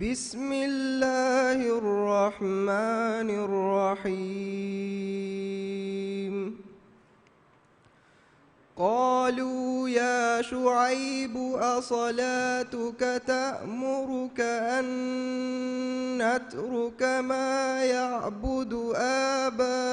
بسم الله الرحمن الرحيم. قالوا يا شعيب أصلاتك تأمرك أن نترك ما يعبد آباؤنا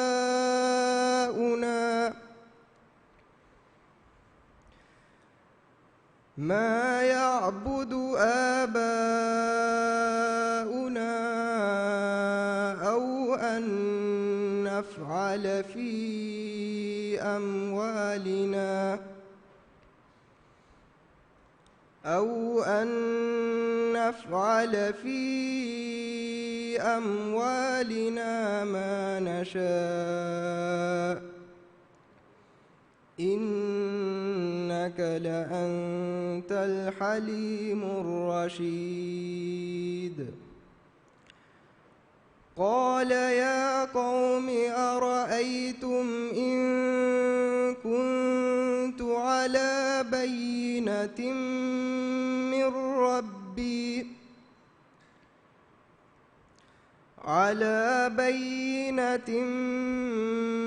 أو أن نفعل في أموالنا ما نشاء إنك لأنت الحليم الرشيد. قال يا قوم أرأيتم إن كنت على بينة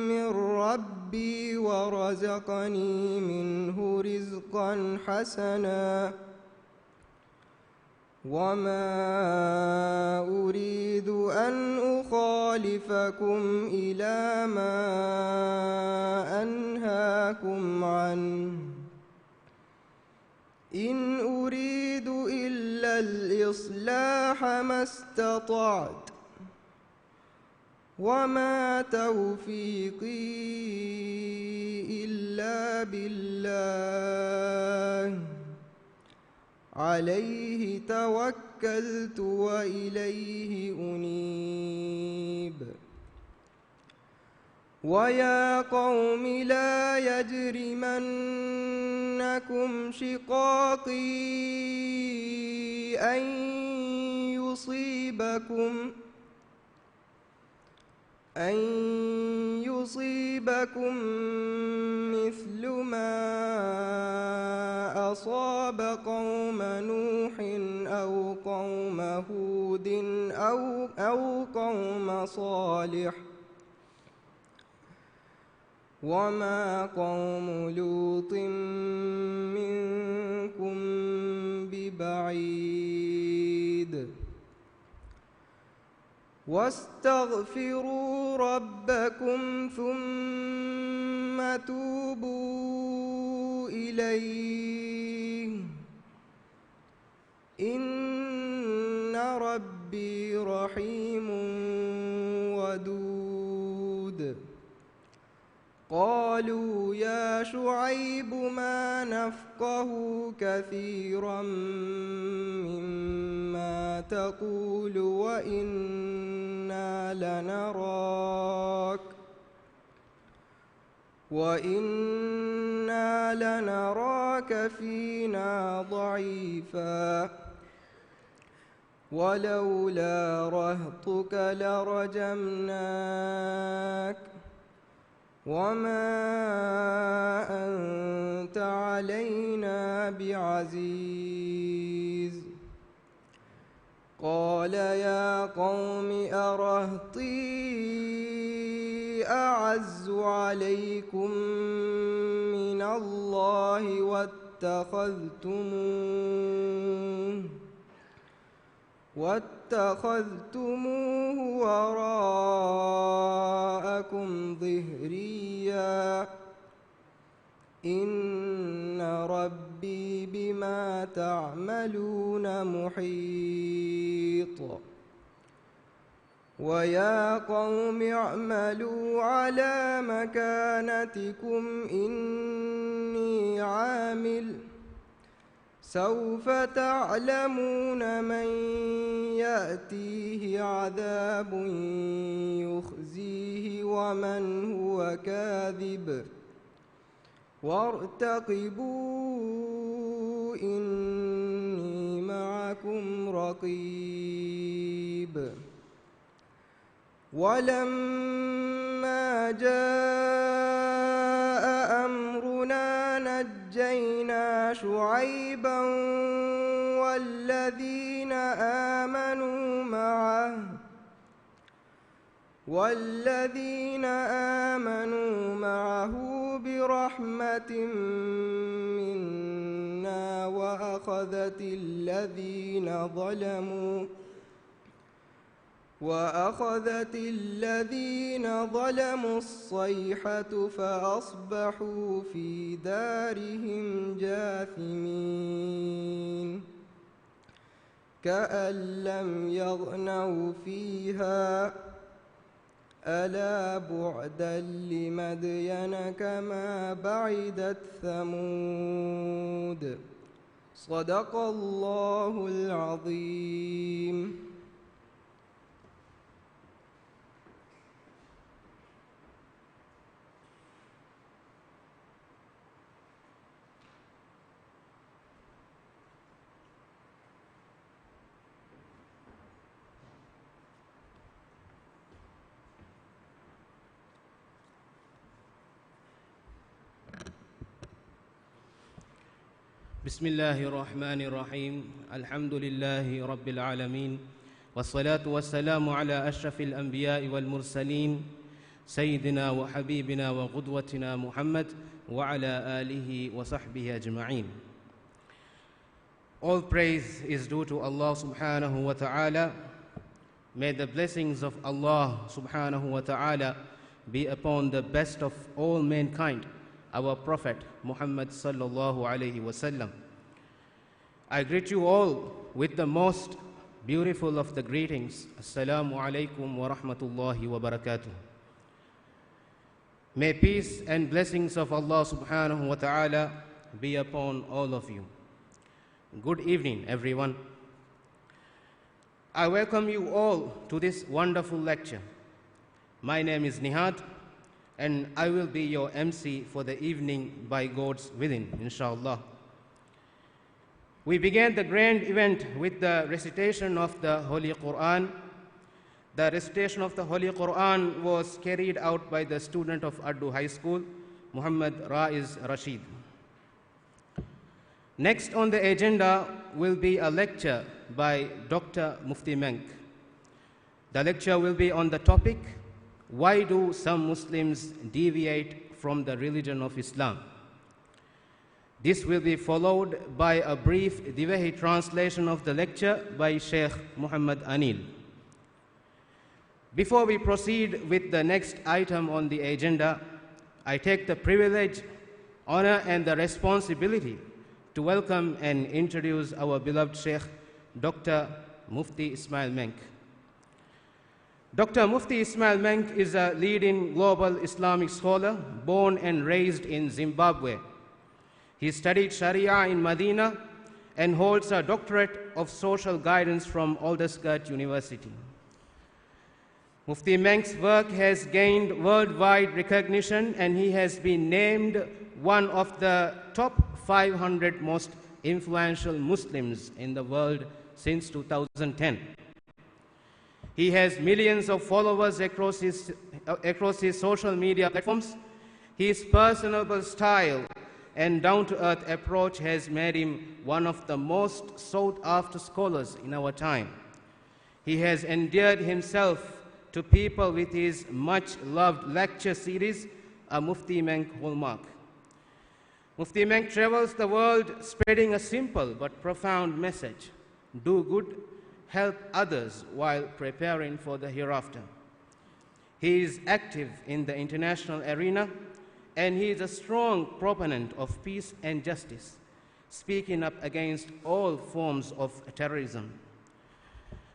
من ربي ورزقني منه رزقا حسنا وما أريد أن أخالفكم إلى ما أنهاكم عنه إن أريد إلا الإصلاح ما استطعت وما توفيقي إلا بالله عليه توكلت وإليه أنيب. ويا قوم لا يجرمنكم شقاقي أن يصيبكم مثل ما أصاب قوم نوح أو قوم هود أو قوم صالح وما قوم لوط منكم ببعيد. واستغفروا ربكم ثم توبوا إليه إن ربي رحيم ودود. قالوا يا شعيب ما نفقه كثيرا مما تقول وإنا لنراك فينا ضعيفا ولولا رهطك لرجمناك وما أنت علينا بعزيز. قال يا قوم أرهطي أعز عليكم من الله واتخذتموه وراءكم ظهريا إن ربي بما تعملون محيط. ويا قوم اعملوا على مكانتكم إني عامل سوف تعلمون من يأتيه عذاب يخزيه ومن هو كاذب وارتقبوا إني معكم رقيب. ولما جاء أمرنا نجينا شعيبا والذين والذين آمنوا معه برحمة منا وأخذت الذين ظلموا الصيحة فأصبحوا في دارهم جاثمين كأن لم يغنوا فيها ألا بعدا لمدين كما بعدت ثمود صدق الله العظيم. بسم الله الرحمن الرحيم الحمد لله رب العالمين والصلاة والسلام على أشرف الأنبياء والمرسلين سيدنا وحبيبنا وقدوتنا محمد وعلى آله وصحبه أجمعين. All praise is due to Allah subhanahu wa ta'ala. May the blessings of Allah subhanahu wa ta'ala be upon the best of all mankind, our Prophet Muhammad sallallahu alayhi wasallam. I greet you all with the most beautiful of the greetings. Assalamu alaikum wa rahmatullahi wa barakatuh. May peace and blessings of Allah subhanahu wa ta'ala be upon all of you. Good evening, everyone. I welcome you all to this wonderful lecture. My name is Nihad, and I will be your MC for the evening by God's willing, inshallah. We began the grand event with the recitation of the Holy Quran. The recitation of the Holy Quran was carried out by the student of Addu High School, Muhammad Raiz Rashid. Next on the agenda will be a lecture by Dr. Mufti Menk. The lecture will be on the topic, why do some Muslims deviate from the religion of Islam? This will be followed by a brief deviate translation of the lecture by Sheikh Muhammad Anil. Before we proceed with the next item on the agenda, I take the privilege, honor, and the responsibility to welcome and introduce our beloved Sheikh, Dr. Mufti Ismail Menk. Dr. Mufti Ismail Menk is a leading global Islamic scholar born and raised in Zimbabwe. He studied Sharia in Medina and holds a doctorate of social guidance from Aldersgate University. Mufti Menk's work has gained worldwide recognition, and he has been named one of the top 500 most influential Muslims in the world since 2010. He has millions of followers across his social media platforms. His personable style and down-to-earth approach has made him one of the most sought-after scholars in our time. He has endeared himself to people with his much-loved lecture series, a Mufti Menk hallmark. Mufti Menk travels the world spreading a simple but profound message: do good, help others while preparing for the hereafter. He is active in the international arena, and he is a strong proponent of peace and justice, speaking up against all forms of terrorism.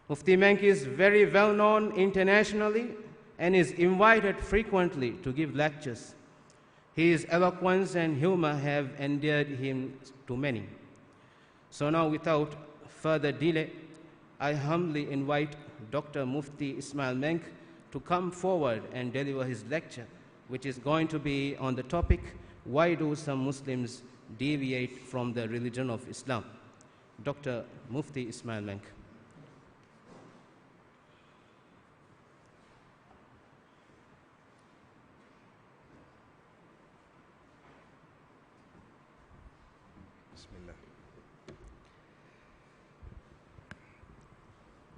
Mufti Menk is very well known internationally and is invited frequently to give lectures. His eloquence and humor have endeared him to many. So now, without further delay, I humbly invite Dr. Mufti Ismail Menk to come forward and deliver his lecture, which is going to be on the topic, why do some Muslims deviate from the religion of Islam? Dr. Mufti Ismail Menk.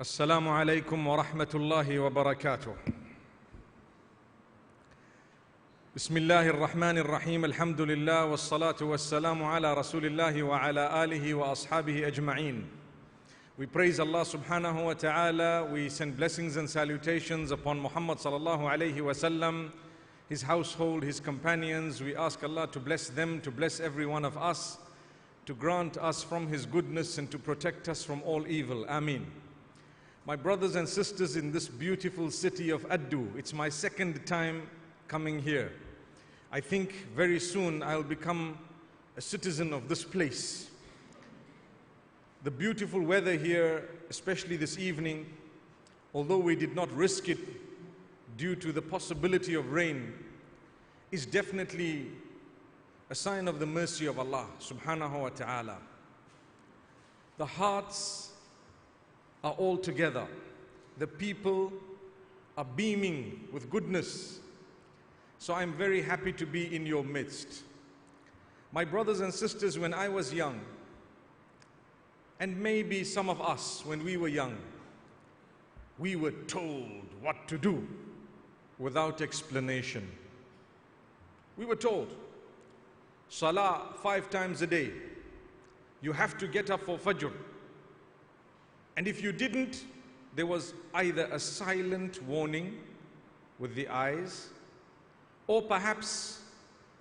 السلام عليكم ورحمة الله وبركاته. بسم الله الرحمن الرحيم. الحمد لله والصلاة والسلام على رسول الله وعلى آله وأصحابه أجمعين. We praise Allah subhanahu wa ta'ala. We send blessings and salutations upon Muhammad sallallahu alayhi wa sallam, his household, his companions. We ask Allah to bless them, to bless every one of us, to grant us from his goodness and to protect us from all evil. Ameen. My brothers and sisters in this beautiful city of Addu, it's my second time coming here. I think very soon I'll become a citizen of this place. The beautiful weather here, especially this evening, although we did not risk it due to the possibility of rain, is definitely a sign of the mercy of Allah subhanahu wa ta'ala. The hearts are all together. The people are beaming with goodness. So I'm very happy to be in your midst. My brothers and sisters, when I was young, and maybe some of us when we were young, we were told what to do without explanation. We were told, Salah 5 times a day. You have to get up for Fajr. And if you didn't, there was either a silent warning with the eyes, or perhaps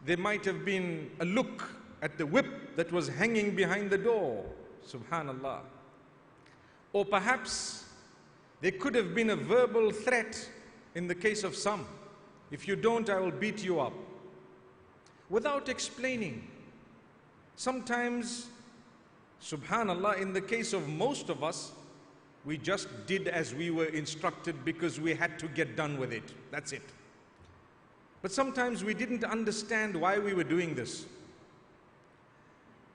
there might have been a look at the whip that was hanging behind the door. Subhanallah. Or perhaps there could have been a verbal threat in the case of some. If you don't, I will beat you up. Without explaining. Sometimes, subhanallah, in the case of most of us, we just did as we were instructed because we had to get done with it. That's it. But sometimes we didn't understand why we were doing this.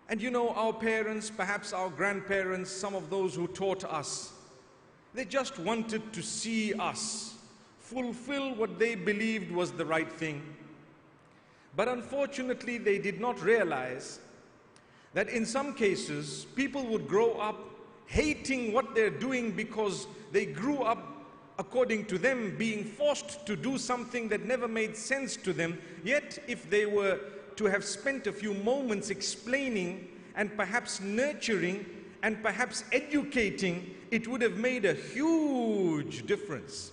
And you know, our parents, perhaps our grandparents, some of those who taught us, they just wanted to see us fulfill what they believed was the right thing. But unfortunately, they did not realize that in some cases, people would grow up hating what they're doing because they grew up, according to them, being forced to do something that never made sense to them. Yet, if they were to have spent a few moments explaining and perhaps nurturing and perhaps educating, it would have made a huge difference.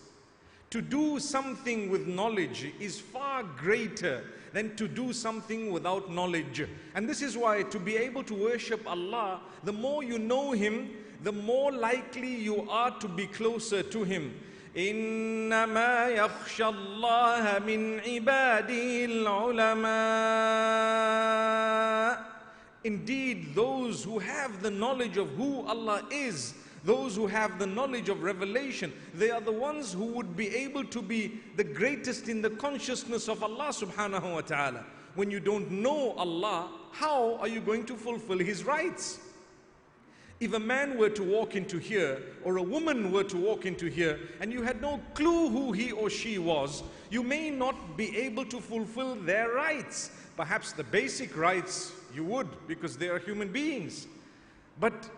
To do something with knowledge is far greater than to do something without knowledge. And this is why, to be able to worship Allah, the more you know Him, the more likely you are to be closer to Him. إِنَّمَا يَخْشَى اللَّهَ مِنْ عِبَادِهِ الْعُلَمَاءِ. Indeed, those who have the knowledge of who Allah is, those who have the knowledge of revelation, they are the ones who would be able to be the greatest in the consciousness of Allah subhanahu wa ta'ala. When you don't know Allah, how are you going to fulfill His rights? If a man were to walk into here, or a woman were to walk into here, and you had no clue who he or she was, you may not be able to fulfill their rights. Perhaps the basic rights you would, because they are human beings. But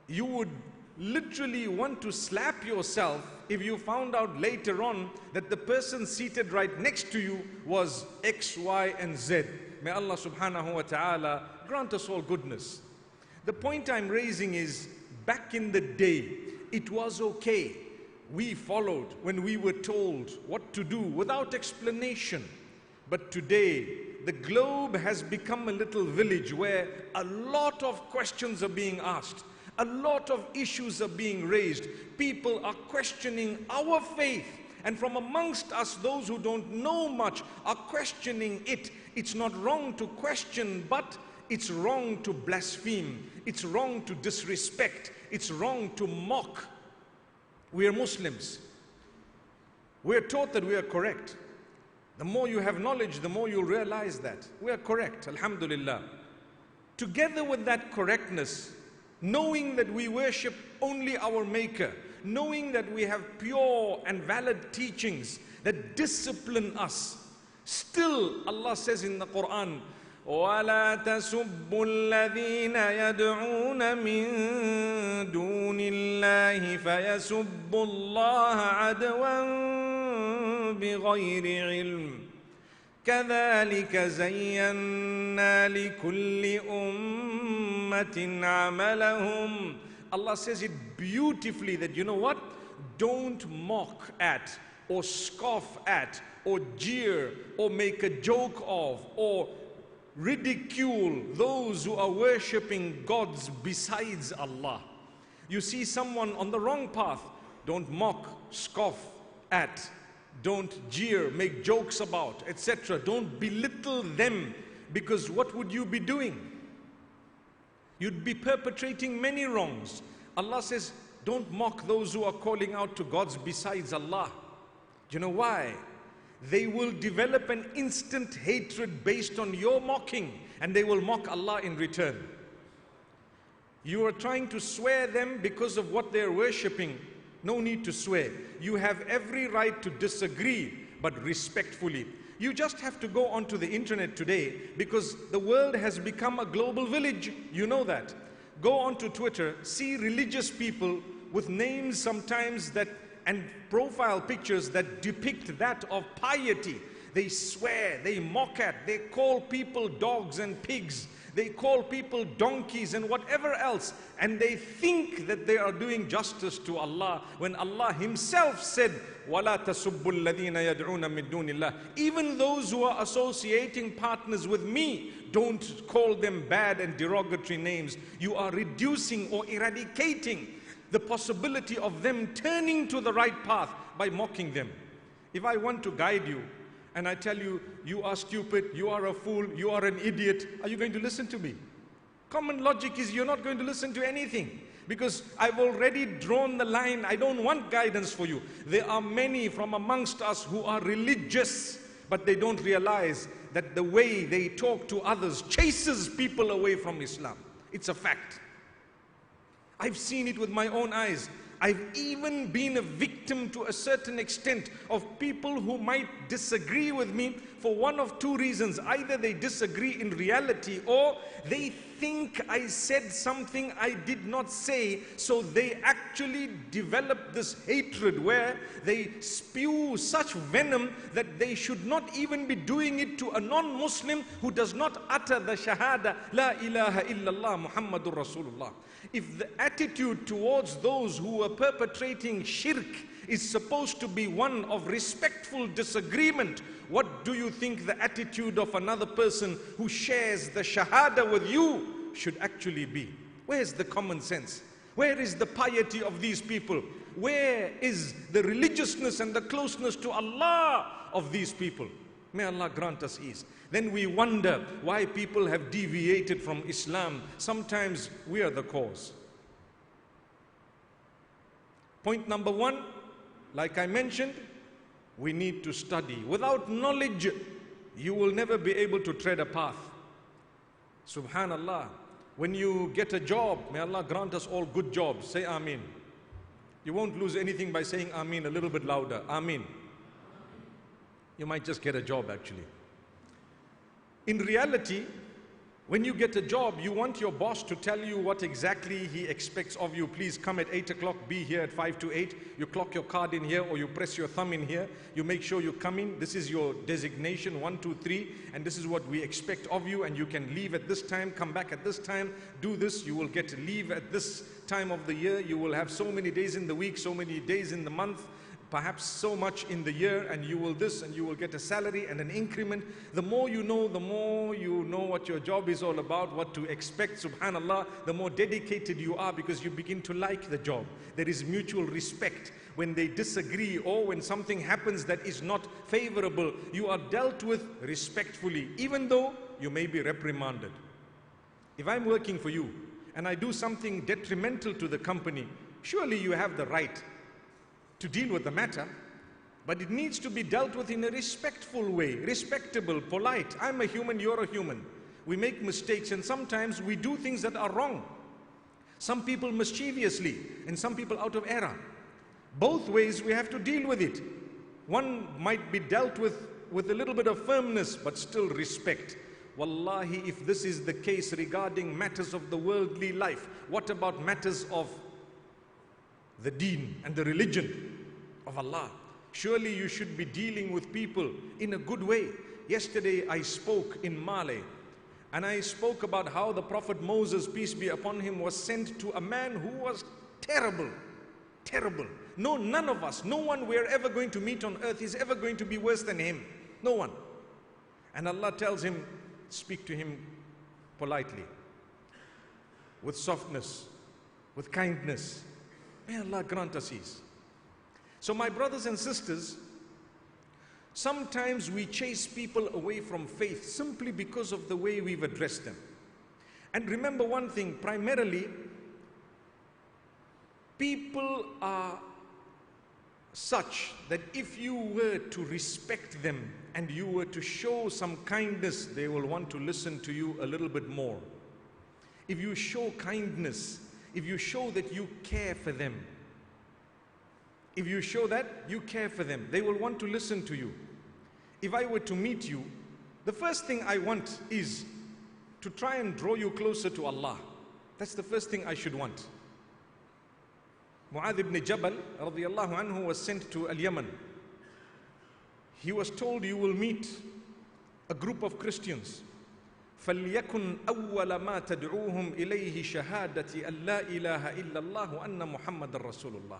you would literally want to slap yourself if you found out later on that the person seated right next to you was X, Y, and Z. May Allah subhanahu wa ta'ala grant us all goodness. The point I'm raising is, back in the day, it was okay. We followed when we were told what to do without explanation. But today, the globe has become a little village where a lot of questions are being asked. A lot of issues are being raised. People are questioning our faith. And from amongst us, those who don't know much are questioning it. It's not wrong to question, but it's wrong to blaspheme. It's wrong to disrespect. It's wrong to mock. We are Muslims. We are taught that we are correct. The more you have knowledge, the more you'll realize that. We are correct, alhamdulillah. Together with that correctness, knowing that we worship only our Maker, knowing that we have pure and valid teachings that discipline us, still Allah says in the Quran, ولا تسبوا الذين يدعون من دون الله فيسبوا الله عدوا بغير علم كذلك زينا لكل أمة عملهم. Allah says it beautifully that, you know what? Don't mock at or scoff at or jeer or make a joke of or ridicule those who are worshipping gods besides Allah. You see someone on the wrong path, don't mock, scoff at, don't jeer, make jokes about, etc. Don't belittle them, because what would you be doing? You'd be perpetrating many wrongs. Allah says, don't mock those who are calling out to gods besides Allah. Do you know why? They will develop an instant hatred based on your mocking, and they will mock Allah in return. You are trying to swear them because of what they are worshipping. No need to swear. You have every right to disagree, but respectfully. You just have to go onto the internet today, because the world has become a global village. You know that. Go onto Twitter, see religious people with names sometimes that and profile pictures that depict that of piety. They swear, they mock at, they call people dogs and pigs, they call people donkeys and whatever else, and they think that they are doing justice to Allah, when Allah Himself said, وَلَا تَسُبُّوا الَّذِينَ يَدْعُونَ مِن دُونِ اللَّهِ. Even those who are associating partners with me, don't call them bad and derogatory names. You are reducing or eradicating the possibility of them turning to the right path by mocking them. If I want to guide you and I tell you, you are stupid, you are a fool, you are an idiot, are you going to listen to me? Common logic is you're not going to listen to anything, because I've already drawn the line. I don't want guidance for you. There are many from amongst us who are religious, but they don't realize that the way they talk to others chases people away from Islam. It's a fact. I've seen it with my own eyes. I've even been a victim to a certain extent of people who might disagree with me for one of two reasons. Either they disagree in reality, or they think I said something I did not say, so they actually develop this hatred where they spew such venom that they should not even be doing it to a non-Muslim who does not utter the Shahada, La ilaha illallah Muhammadur Rasulullah. If the attitude towards those who are perpetrating shirk is supposed to be one of respectful disagreement, what do you think the attitude of another person who shares the Shahada with you should actually be? Where is the common sense? Where is the piety of these people? Where is the religiousness and the closeness to Allah of these people? May Allah grant us ease. Then we wonder why people have deviated from Islam. Sometimes we are the cause. Point number one, like I mentioned, we need to study. Without knowledge, you will never be able to tread a path. Subhanallah. When you get a job, may Allah grant us all good jobs. Say Ameen. You won't lose anything by saying Ameen a little bit louder. Ameen. You might just get a job actually. In reality, when you get a job, you want your boss to tell you what exactly he expects of you. Please come at 8 o'clock, be here at 5 to 8. You clock your card in here, or you press your thumb in here. You make sure you come in. This is your designation, 1, 2, 3. And this is what we expect of you. And you can leave at this time, come back at this time, do this. You will get to leave at this time of the year. You will have so many days in the week, so many days in the month, perhaps so much in the year, and you will this, and you will get a salary and an increment. The more you know what your job is all about, what to expect, subhanallah, the more dedicated you are, because you begin to like the job. There is mutual respect. When they disagree or when something happens that is not favorable, you are dealt with respectfully, even though you may be reprimanded. If I'm working for you and I do something detrimental to the company, surely you have the right to deal with the matter, but it needs to be dealt with in a respectful way, respectable, polite. I'm a human, you're a human. We make mistakes, and sometimes we do things that are wrong. Some people mischievously, and some people out of error. Both ways we have to deal with it. One might be dealt with a little bit of firmness, but still respect. Wallahi, if this is the case regarding matters of the worldly life, what about matters of the deen and the religion of Allah? Surely you should be dealing with people in a good way. Yesterday I spoke in Mali, and I spoke about how the Prophet Moses, peace be upon him, was sent to a man who was terrible, terrible. No, none of us, no one we're ever going to meet on earth is ever going to be worse than him. No one. And Allah tells him, speak to him politely, with softness, with kindness. May Allah grant us ease. So my brothers and sisters, sometimes we chase people away from faith simply because of the way we've addressed them. And remember one thing, primarily, people are such that if you were to respect them and you were to show some kindness, they will want to listen to you a little bit more. If you show kindness, if you show that you care for them, if you show that you care for them, they will want to listen to you. If I were to meet you, the first thing I want is to try and draw you closer to Allah. That's the first thing I should want. Mu'adh ibn Jabal radiyallahu anhu was sent to Al-Yaman. He was told, you will meet a group of Christians. فَلْيَكُنْ أَوَّلَ مَا تَدْعُوهُمْ إِلَيْهِ شَهَادَةِ أَن لَا إِلَهَ إِلَّا اللَّهُ وَأَنَّ مُحَمَّدًا رَسُولُ اللَّهِ.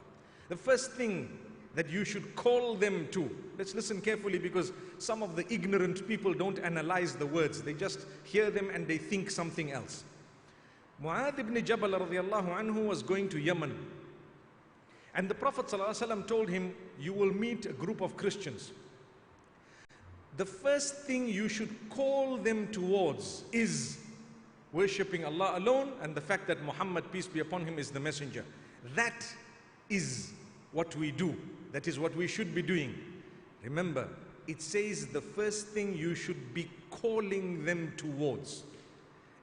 The first thing that you should call them to, let's listen carefully, because some of the ignorant people don't analyze the words. They just hear them and they think something else. Mu'adh ibn Jabal radiyallahu anhu was going to Yemen. And the Prophet ﷺ told him, you will meet a group of Christians. The first thing you should call them towards is worshipping Allah alone and the fact that Muhammad, peace be upon him, is the messenger. That is what we do. That is what we should be doing. Remember, it says the first thing you should be calling them towards.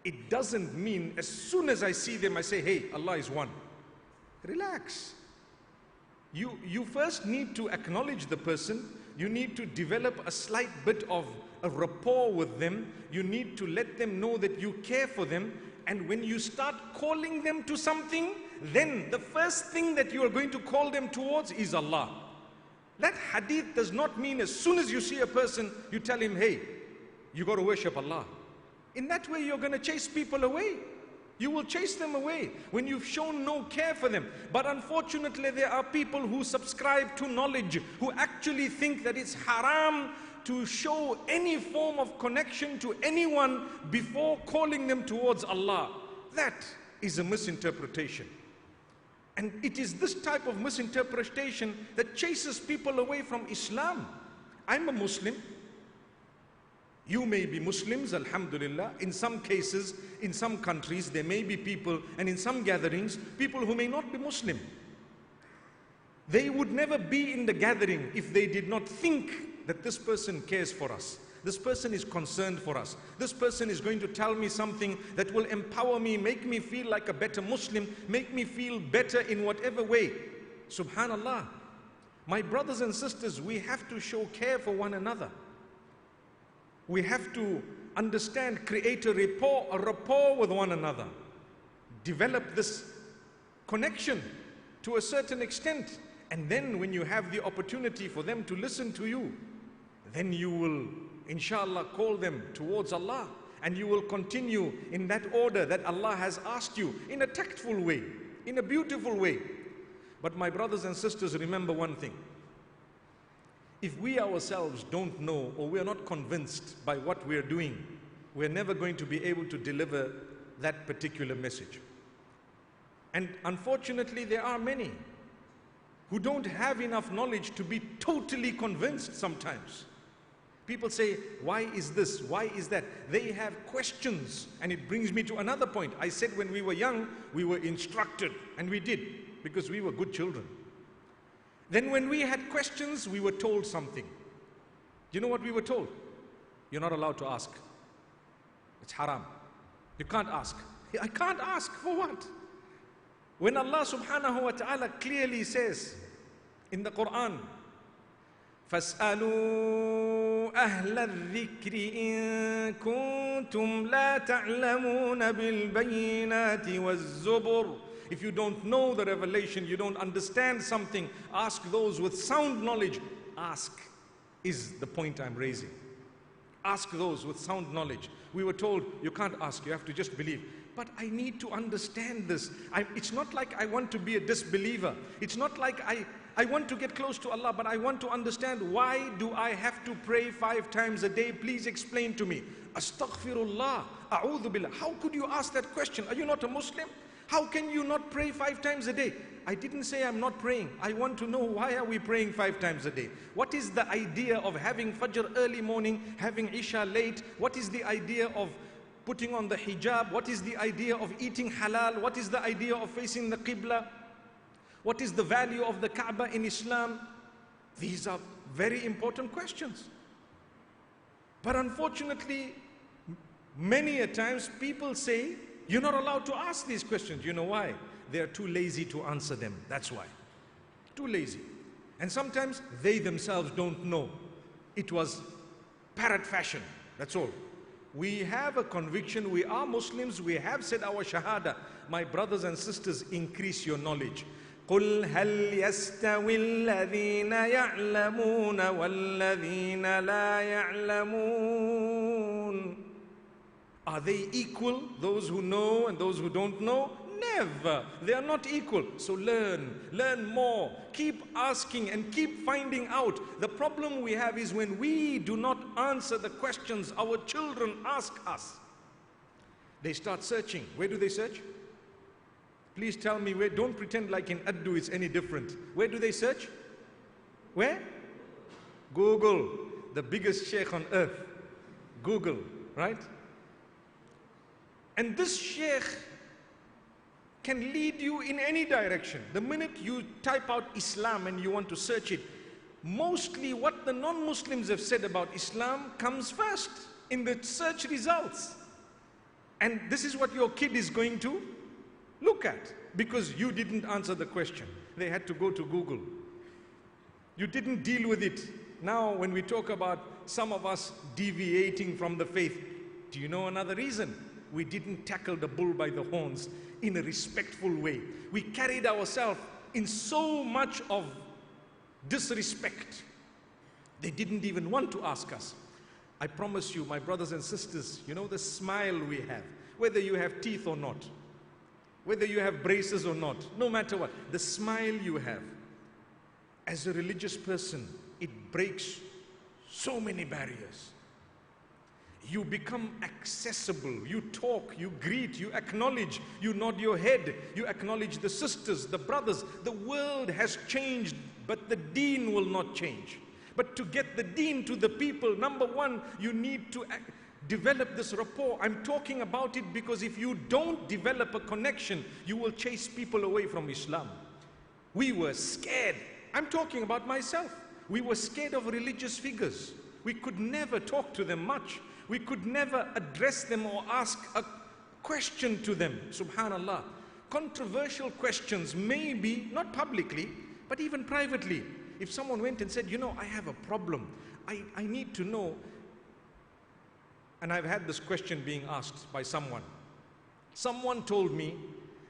It doesn't mean as soon as I see them, I say, hey, Allah is one. Relax. You first need to acknowledge the person. You need to develop a slight bit of a rapport with them. You need to let them know that you care for them. And when you start calling them to something, then the first thing that you are going to call them towards is Allah. That hadith does not mean as soon as you see a person, you tell him, hey, you got to worship Allah. In that way, you're going to chase people away. You will chase them away when you've shown no care for them. But unfortunately, there are people who subscribe to knowledge, who actually think that it's haram to show any form of connection to anyone before calling them towards Allah. That is a misinterpretation. And it is this type of misinterpretation that chases people away from Islam. I'm a Muslim. You may be Muslims, alhamdulillah. In some cases, in some countries, there may be people, and in some gatherings, people who may not be Muslim. They would never be in the gathering if they did not think that this person cares for us. This person is concerned for us. This person is going to tell me something that will empower me, make me feel like a better Muslim, make me feel better in whatever way. Subhanallah. My brothers and sisters, we have to show care for one another. We have to understand, create a rapport with one another. Develop this connection to a certain extent. And then when you have the opportunity for them to listen to you, then you will, inshallah, call them towards Allah. And you will continue in that order that Allah has asked you, in a tactful way, in a beautiful way. But my brothers and sisters, remember one thing. If we ourselves don't know, or we are not convinced by what we are doing, we're never going to be able to deliver that particular message. And unfortunately, there are many who don't have enough knowledge to be totally convinced sometimes. People say, why is this? Why is that? They have questions. And it brings me to another point. I said when we were young, we were instructed, and we did, because we were good children. Then when we had questions, we were told something. You know what we were told? You're not allowed to ask. It's haram. You can't ask. I can't ask for what? When Allah subhanahu wa ta'ala clearly says in the Quran, فَاسْأَلُوا أَهْلَ الذِّكْرِ إِن كُنتُمْ لَا تَعْلَمُونَ بِالْبَيِّنَاتِ وَالزُّبُرِ. If you don't know the revelation, you don't understand something, ask those with sound knowledge. Ask is the point I'm raising. Ask those with sound knowledge. We were told, you can't ask, you have to just believe. But I need to understand this. It's not like I want to be a disbeliever. It's not like I want to get close to Allah, but I want to understand, why do I have to pray 5 times a day? Please explain to me. Astaghfirullah, a'udhu billah. How could you ask that question? Are you not a Muslim? How can you not pray 5 times a day? I didn't say I'm not praying. I want to know, why are we praying 5 times a day? What is the idea of having Fajr early morning, having Isha late? What is the idea of putting on the hijab? What is the idea of eating halal? What is the idea of facing the Qibla? What is the value of the Kaaba in Islam? These are very important questions. But unfortunately, many a times people say, you're not allowed to ask these questions. You know why? They are too lazy to answer them. That's why. Too lazy. And sometimes they themselves don't know. It was parrot fashion. That's all. We have a conviction. We are Muslims. We have said our Shahada. My brothers and sisters, increase your knowledge. قُلْ هَلْ يَسْتَوِي الَّذِينَ يَعْلَمُونَ وَالَّذِينَ لَا يَعْلَمُونَ. Are they equal, those who know and those who don't know? Never. They are not equal. So learn more. Keep asking and keep finding out. The problem we have is when we do not answer the questions our children ask us. They start searching. Where do they search? Please tell me where. Don't pretend like in Addu it's any different. Where do they search? Where? Google. The biggest sheikh on earth. Google, right? And this sheikh can lead you in any direction. The minute you type out Islam and you want to search it, mostly what the non-Muslims have said about Islam comes first in the search results. And this is what your kid is going to look at, because you didn't answer the question. They had to go to Google. You didn't deal with it. Now when we talk about some of us deviating from the faith, do you know another reason? We didn't tackle the bull by the horns in a respectful way. We carried ourselves in so much of disrespect. They didn't even want to ask us. I promise you, my brothers and sisters, you know the smile we have, whether you have teeth or not, whether you have braces or not, no matter what, the smile you have, as a religious person, it breaks so many barriers. You become accessible, you talk, you greet, you acknowledge, you nod your head, you acknowledge the sisters, the brothers. The world has changed, but the deen will not change. But to get the deen to the people, number one, you need to develop this rapport. I'm talking about it because if you don't develop a connection, you will chase people away from Islam. We were scared. I'm talking about myself. We were scared of religious figures. We could never talk to them much. We could never address them or ask a question to them. Subhanallah. Controversial questions, maybe, not publicly, but even privately. If someone went and said, you know, I have a problem. I need to know. And I've had this question being asked by someone. Someone told me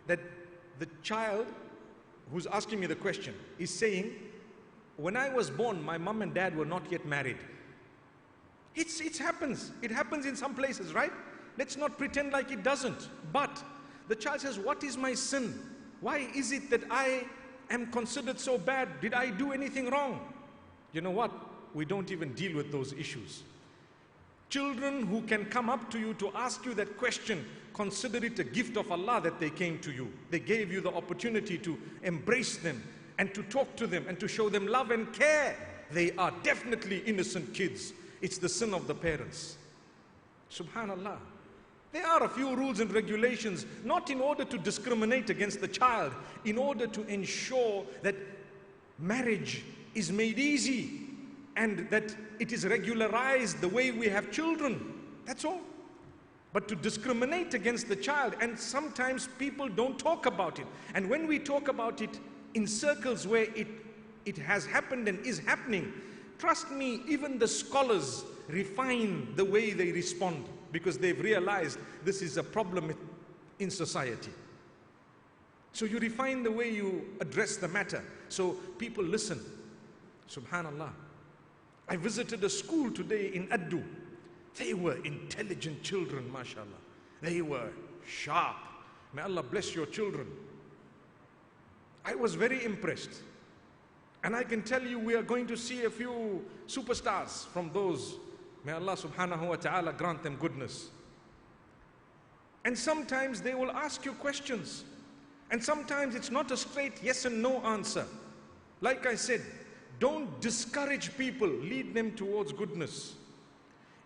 that the child who's asking me the question is saying, when I was born, my mom and dad were not yet married. It happens. It happens in some places, right? Let's not pretend like it doesn't. But the child says, what is my sin? Why is it that I am considered so bad? Did I do anything wrong? You know what? We don't even deal with those issues. Children who can come up to you to ask you that question, consider it a gift of Allah that they came to you. They gave you the opportunity to embrace them and to talk to them and to show them love and care. They are definitely innocent kids. It's the sin of the parents. Subhanallah. There are a few rules and regulations, not in order to discriminate against the child, in order to ensure that marriage is made easy and that it is regularized the way we have children. That's all. But to discriminate against the child, and sometimes people don't talk about it. And when we talk about it in circles where it has happened and is happening, trust me, even the scholars refine the way they respond because they've realized this is a problem in society. So you refine the way you address the matter. So people listen. Subhanallah. I visited a school today in Addu. They were intelligent children, mashallah. They were sharp. May Allah bless your children. I was very impressed. And I can tell you we are going to see a few superstars from those. May Allah subhanahu wa ta'ala grant them goodness. And sometimes they will ask you questions. And sometimes it's not a straight yes and no answer. Like I said, don't discourage people, lead them towards goodness.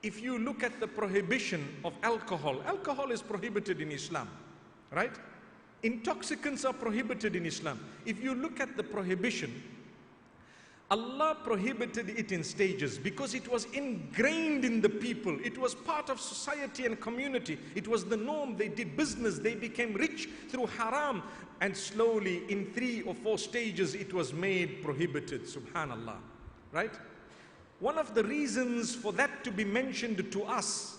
If you look at the prohibition of alcohol, alcohol is prohibited in Islam, right? Intoxicants are prohibited in Islam. If you look at the prohibition, Allah prohibited it in stages because it was ingrained in the people. It was part of society and community. It was the norm. They did business. They became rich through haram. And slowly, in 3 or 4 stages, it was made prohibited. Subhanallah. Right? One of the reasons for that to be mentioned to us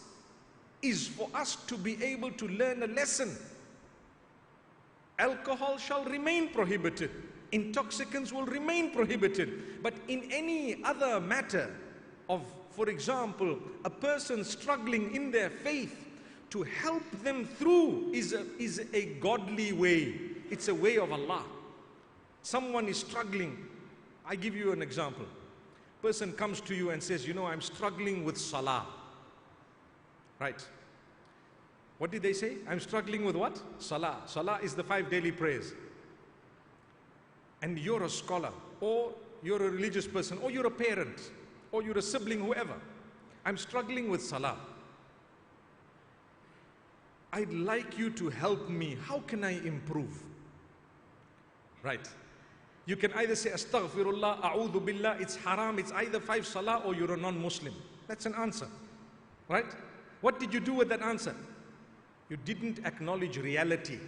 is for us to be able to learn a lesson. Alcohol shall remain prohibited. Intoxicants will remain prohibited. But in any other matter of, for example, a person struggling in their faith, to help them through is a godly way. It's a way of Allah. Someone is struggling. I give you an example. Person comes to you and says, you know, I'm struggling with salah. Right. What did they say? I'm struggling with what? Salah. Salah is the 5 daily prayers. And you're a scholar, or you're a religious person, or you're a parent, or you're a sibling, whoever. I'm struggling with salah. I'd like you to help me. How can I improve? Right. You can either say, Astaghfirullah, A'udhu Billah, it's haram, it's either 5 salah or you're a non-Muslim. That's an answer. Right? What did you do with that answer? You didn't acknowledge reality.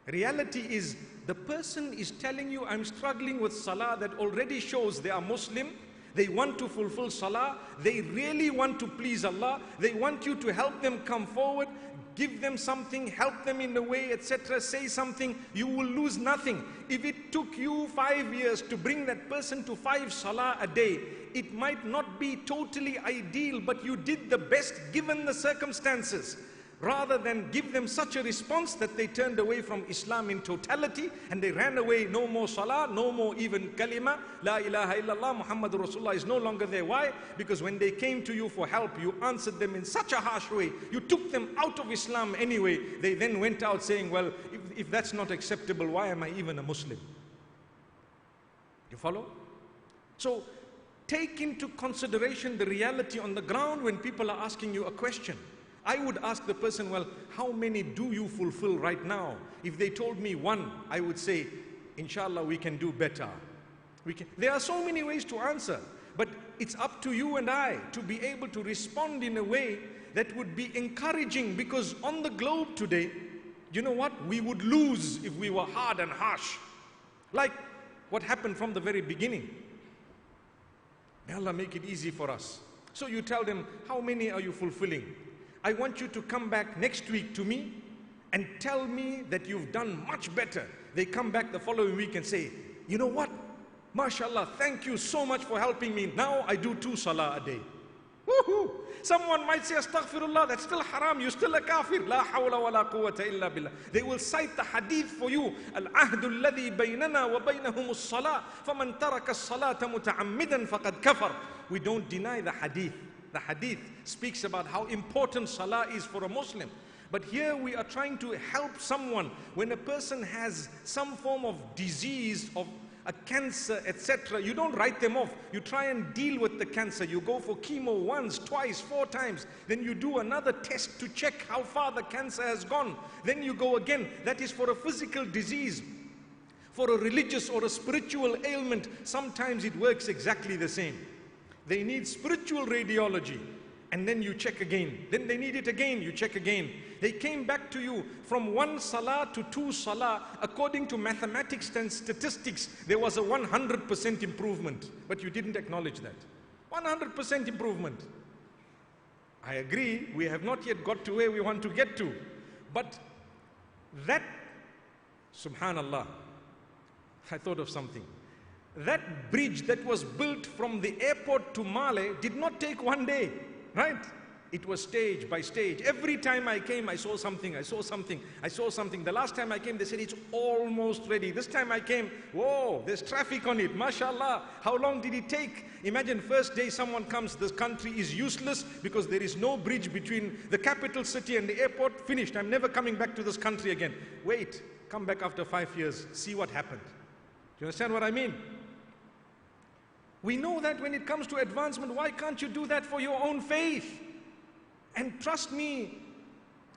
Reality is the person is telling you, I'm struggling with salah, that already shows they are Muslim. They want to fulfill salah. They really want to please Allah. They want you to help them come forward, give them something, help them in a way, etc. Say something. You will lose nothing. If it took you 5 years to bring that person to 5 salah a day, it might not be totally ideal, but you did the best given the circumstances. Rather than give them such a response that they turned away from Islam in totality and they ran away, no more salah, no more even kalima, la ilaha illallah, Muhammadur Rasulullah is no longer there. Why? Because when they came to you for help, you answered them in such a harsh way. You took them out of Islam anyway. They then went out saying, well, if that's not acceptable, why am I even a Muslim? You follow? So take into consideration the reality on the ground when people are asking you a question. I would ask the person, well, how many do you fulfill right now? If they told me 1, I would say, inshallah, we can do better. There are so many ways to answer, but it's up to you and I to be able to respond in a way that would be encouraging, because on the globe today, you know what? We would lose if we were hard and harsh, like what happened from the very beginning. May Allah make it easy for us. So you tell them, how many are you fulfilling? I want you to come back next week to me and tell me that you've done much better. They come back the following week and say, you know what? MashaAllah, thank you so much for helping me. Now I do 2 salah a day. Woohoo! Someone might say, Astaghfirullah, that's still haram. You're still a kafir. La hawla wa la quwwata illa billah. They will cite the hadith for you. Al-ahdu alladhi baynana wa baynahum as-salah. Faman taraka as-salata muta'ammidan faqad kafar. We don't deny the hadith. The hadith speaks about how important salah is for a Muslim. But here we are trying to help someone when a person has some form of disease, of a cancer, etc. You don't write them off. You try and deal with the cancer. You go for chemo once, twice, 4 times. Then you do another test to check how far the cancer has gone. Then you go again. That is for a physical disease. For a religious or a spiritual ailment, sometimes it works exactly the same. They need spiritual radiology, and then you check again. Then they need it again, you check again. They came back to you from 1 salah to 2 salah. According to mathematics and statistics, there was a 100% improvement, but you didn't acknowledge that. 100% improvement. I agree, we have not yet got to where we want to get to. But that, subhanallah, I thought of something. That bridge that was built from the airport to Male did not take one day, right? It was stage by stage. Every time I came, I saw something, I saw something, I saw something. The last time I came, they said it's almost ready. This time I came, whoa, there's traffic on it, mashallah. How long did it take? Imagine first day someone comes, this country is useless because there is no bridge between the capital city and the airport. Finished, I'm never coming back to this country again. Wait, come back after 5 years, see what happened. Do you understand what I mean? We know that when it comes to advancement, why can't you do that for your own faith? And trust me,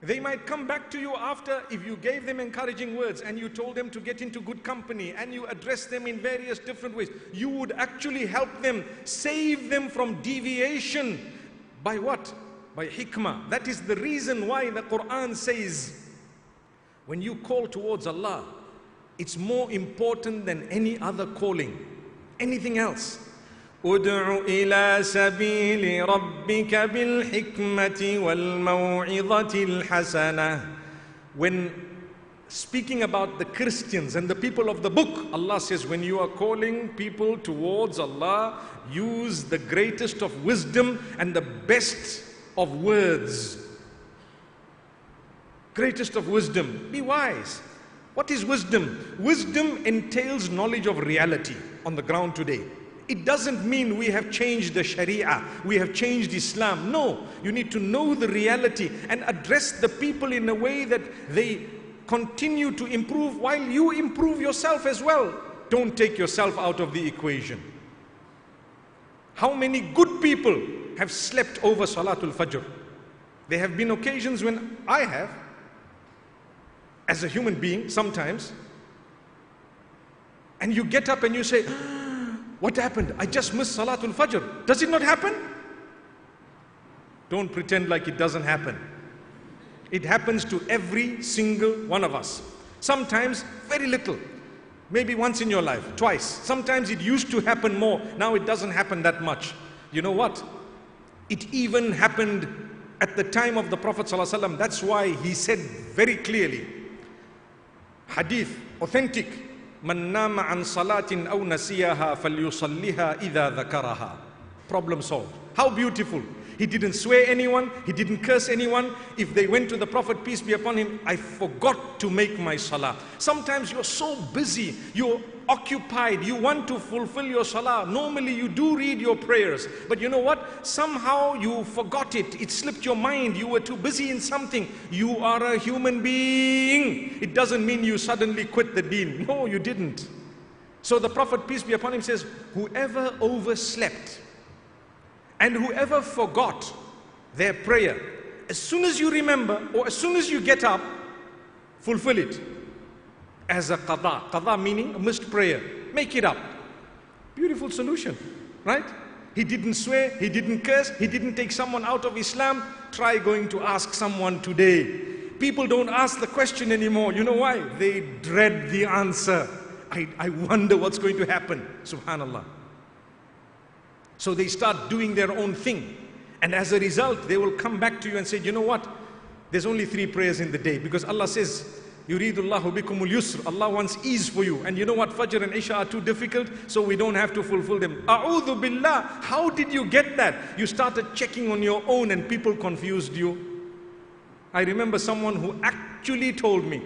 they might come back to you after, if you gave them encouraging words and you told them to get into good company and you address them in various different ways, you would actually help them, save them from deviation. By what? By hikmah. That is the reason why the Quran says, when you call towards Allah, it's more important than any other calling, anything else. ادع إلى سبيل ربك بالحكمة والموعظة الحسنة. When speaking about the Christians and the people of the book, Allah says, when you are calling people towards Allah, use the greatest of wisdom and the best of words. Greatest of wisdom. Be wise. What is wisdom? Wisdom entails knowledge of reality on the ground today. It doesn't mean we have changed the Sharia, we have changed Islam. No, you need to know the reality and address the people in a way that they continue to improve while you improve yourself as well. Don't take yourself out of the equation. How many good people have slept over Salatul Fajr? There have been occasions when I have, as a human being, sometimes, and you get up and you say, what happened? I just missed Salatul Fajr. Does it not happen? Don't pretend like it doesn't happen. It happens to every single one of us. Sometimes very little. Maybe once in your life, twice. Sometimes it used to happen more. Now it doesn't happen that much. You know what? It even happened at the time of the Prophet ﷺ. That's why he said very clearly, hadith, authentic, من نام عن صلاة أو نسيها فليصليها إذا ذكرها. Problem solved. How beautiful. He didn't swear anyone, he didn't curse anyone. If they went to the Prophet, peace be upon him, I forgot to make my salah. Sometimes you're so busy, you're occupied, you want to fulfill your salah. Normally you do read your prayers, but you know what? Somehow you forgot it. It slipped your mind. You were too busy in something. You are a human being. It doesn't mean you suddenly quit the deen. No, you didn't. So the Prophet, peace be upon him, says, whoever overslept and whoever forgot their prayer, as soon as you remember or as soon as you get up, fulfill it as a qada. Qada meaning a missed prayer. Make it up. Beautiful solution, right? He didn't swear, he didn't curse, he didn't take someone out of Islam. Try going to ask someone today. People don't ask the question anymore. You know why? They dread the answer. I wonder what's going to happen. Subhanallah. So they start doing their own thing. And as a result, they will come back to you and say, you know what? There's only 3 prayers in the day. Because Allah says, Yuridullahu bikumul yusr. Allah wants ease for you. And you know what? Fajr and Isha are too difficult, so we don't have to fulfill them. A'udhu billah. How did you get that? You started checking on your own and people confused you. I remember someone who actually told me,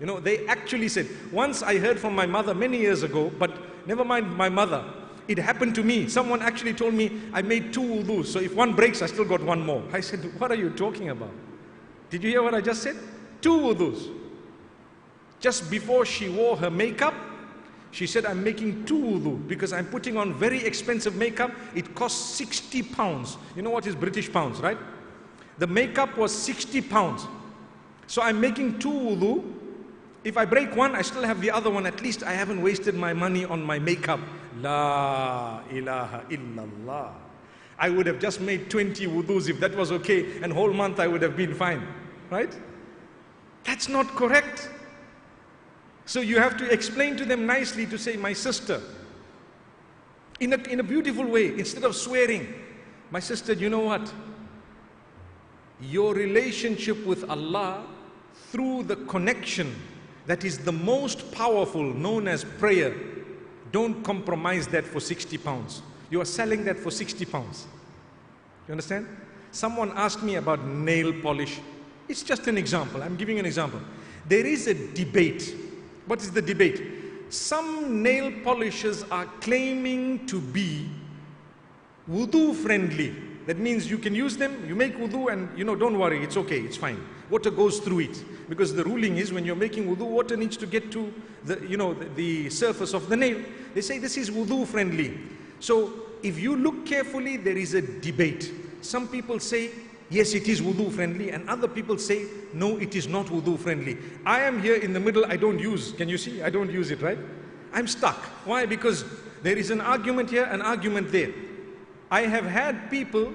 you know, they actually said, once I heard from my mother many years ago, but never mind my mother, it happened to me. Someone actually told me, I made 2 wudus, so if one breaks, I still got 1 more. I said, what are you talking about? Did you hear what I just said? 2 wudus. Just before she wore her makeup, she said, I'm making 2 wudu because I'm putting on very expensive makeup. It costs 60 pounds. You know what is British pounds, right? The makeup was 60 pounds. So I'm making 2 wudu. If I break one, I still have the other one. At least I haven't wasted my money on my makeup. La ilaha illallah. I would have just made 20 wudus if that was okay, and whole month I would have been fine, right? That's not correct. So you have to explain to them nicely to say, my sister, in a beautiful way, instead of swearing. My sister, you know what? Your relationship with Allah through the connection that is the most powerful, known as prayer, don't compromise that for 60 pounds. You are selling that for 60 pounds. You understand? Someone asked me about nail polish. It's just an example. I'm giving an example. There is a debate. What is the debate? Some nail polishers are claiming to be wudu friendly. That means you can use them, you make wudu and don't worry, it's okay, it's fine. Water goes through it. Because the ruling is when you're making wudu, water needs to get to the surface of the nail. They say this is wudu friendly. So if you look carefully, there is a debate. Some people say, yes, it is wudu friendly, and other people say, no, it is not wudu friendly. I am here in the middle, I don't use, can you see? I don't use it, right? I'm stuck. Why? Because there is an argument here, an argument there. I have had people,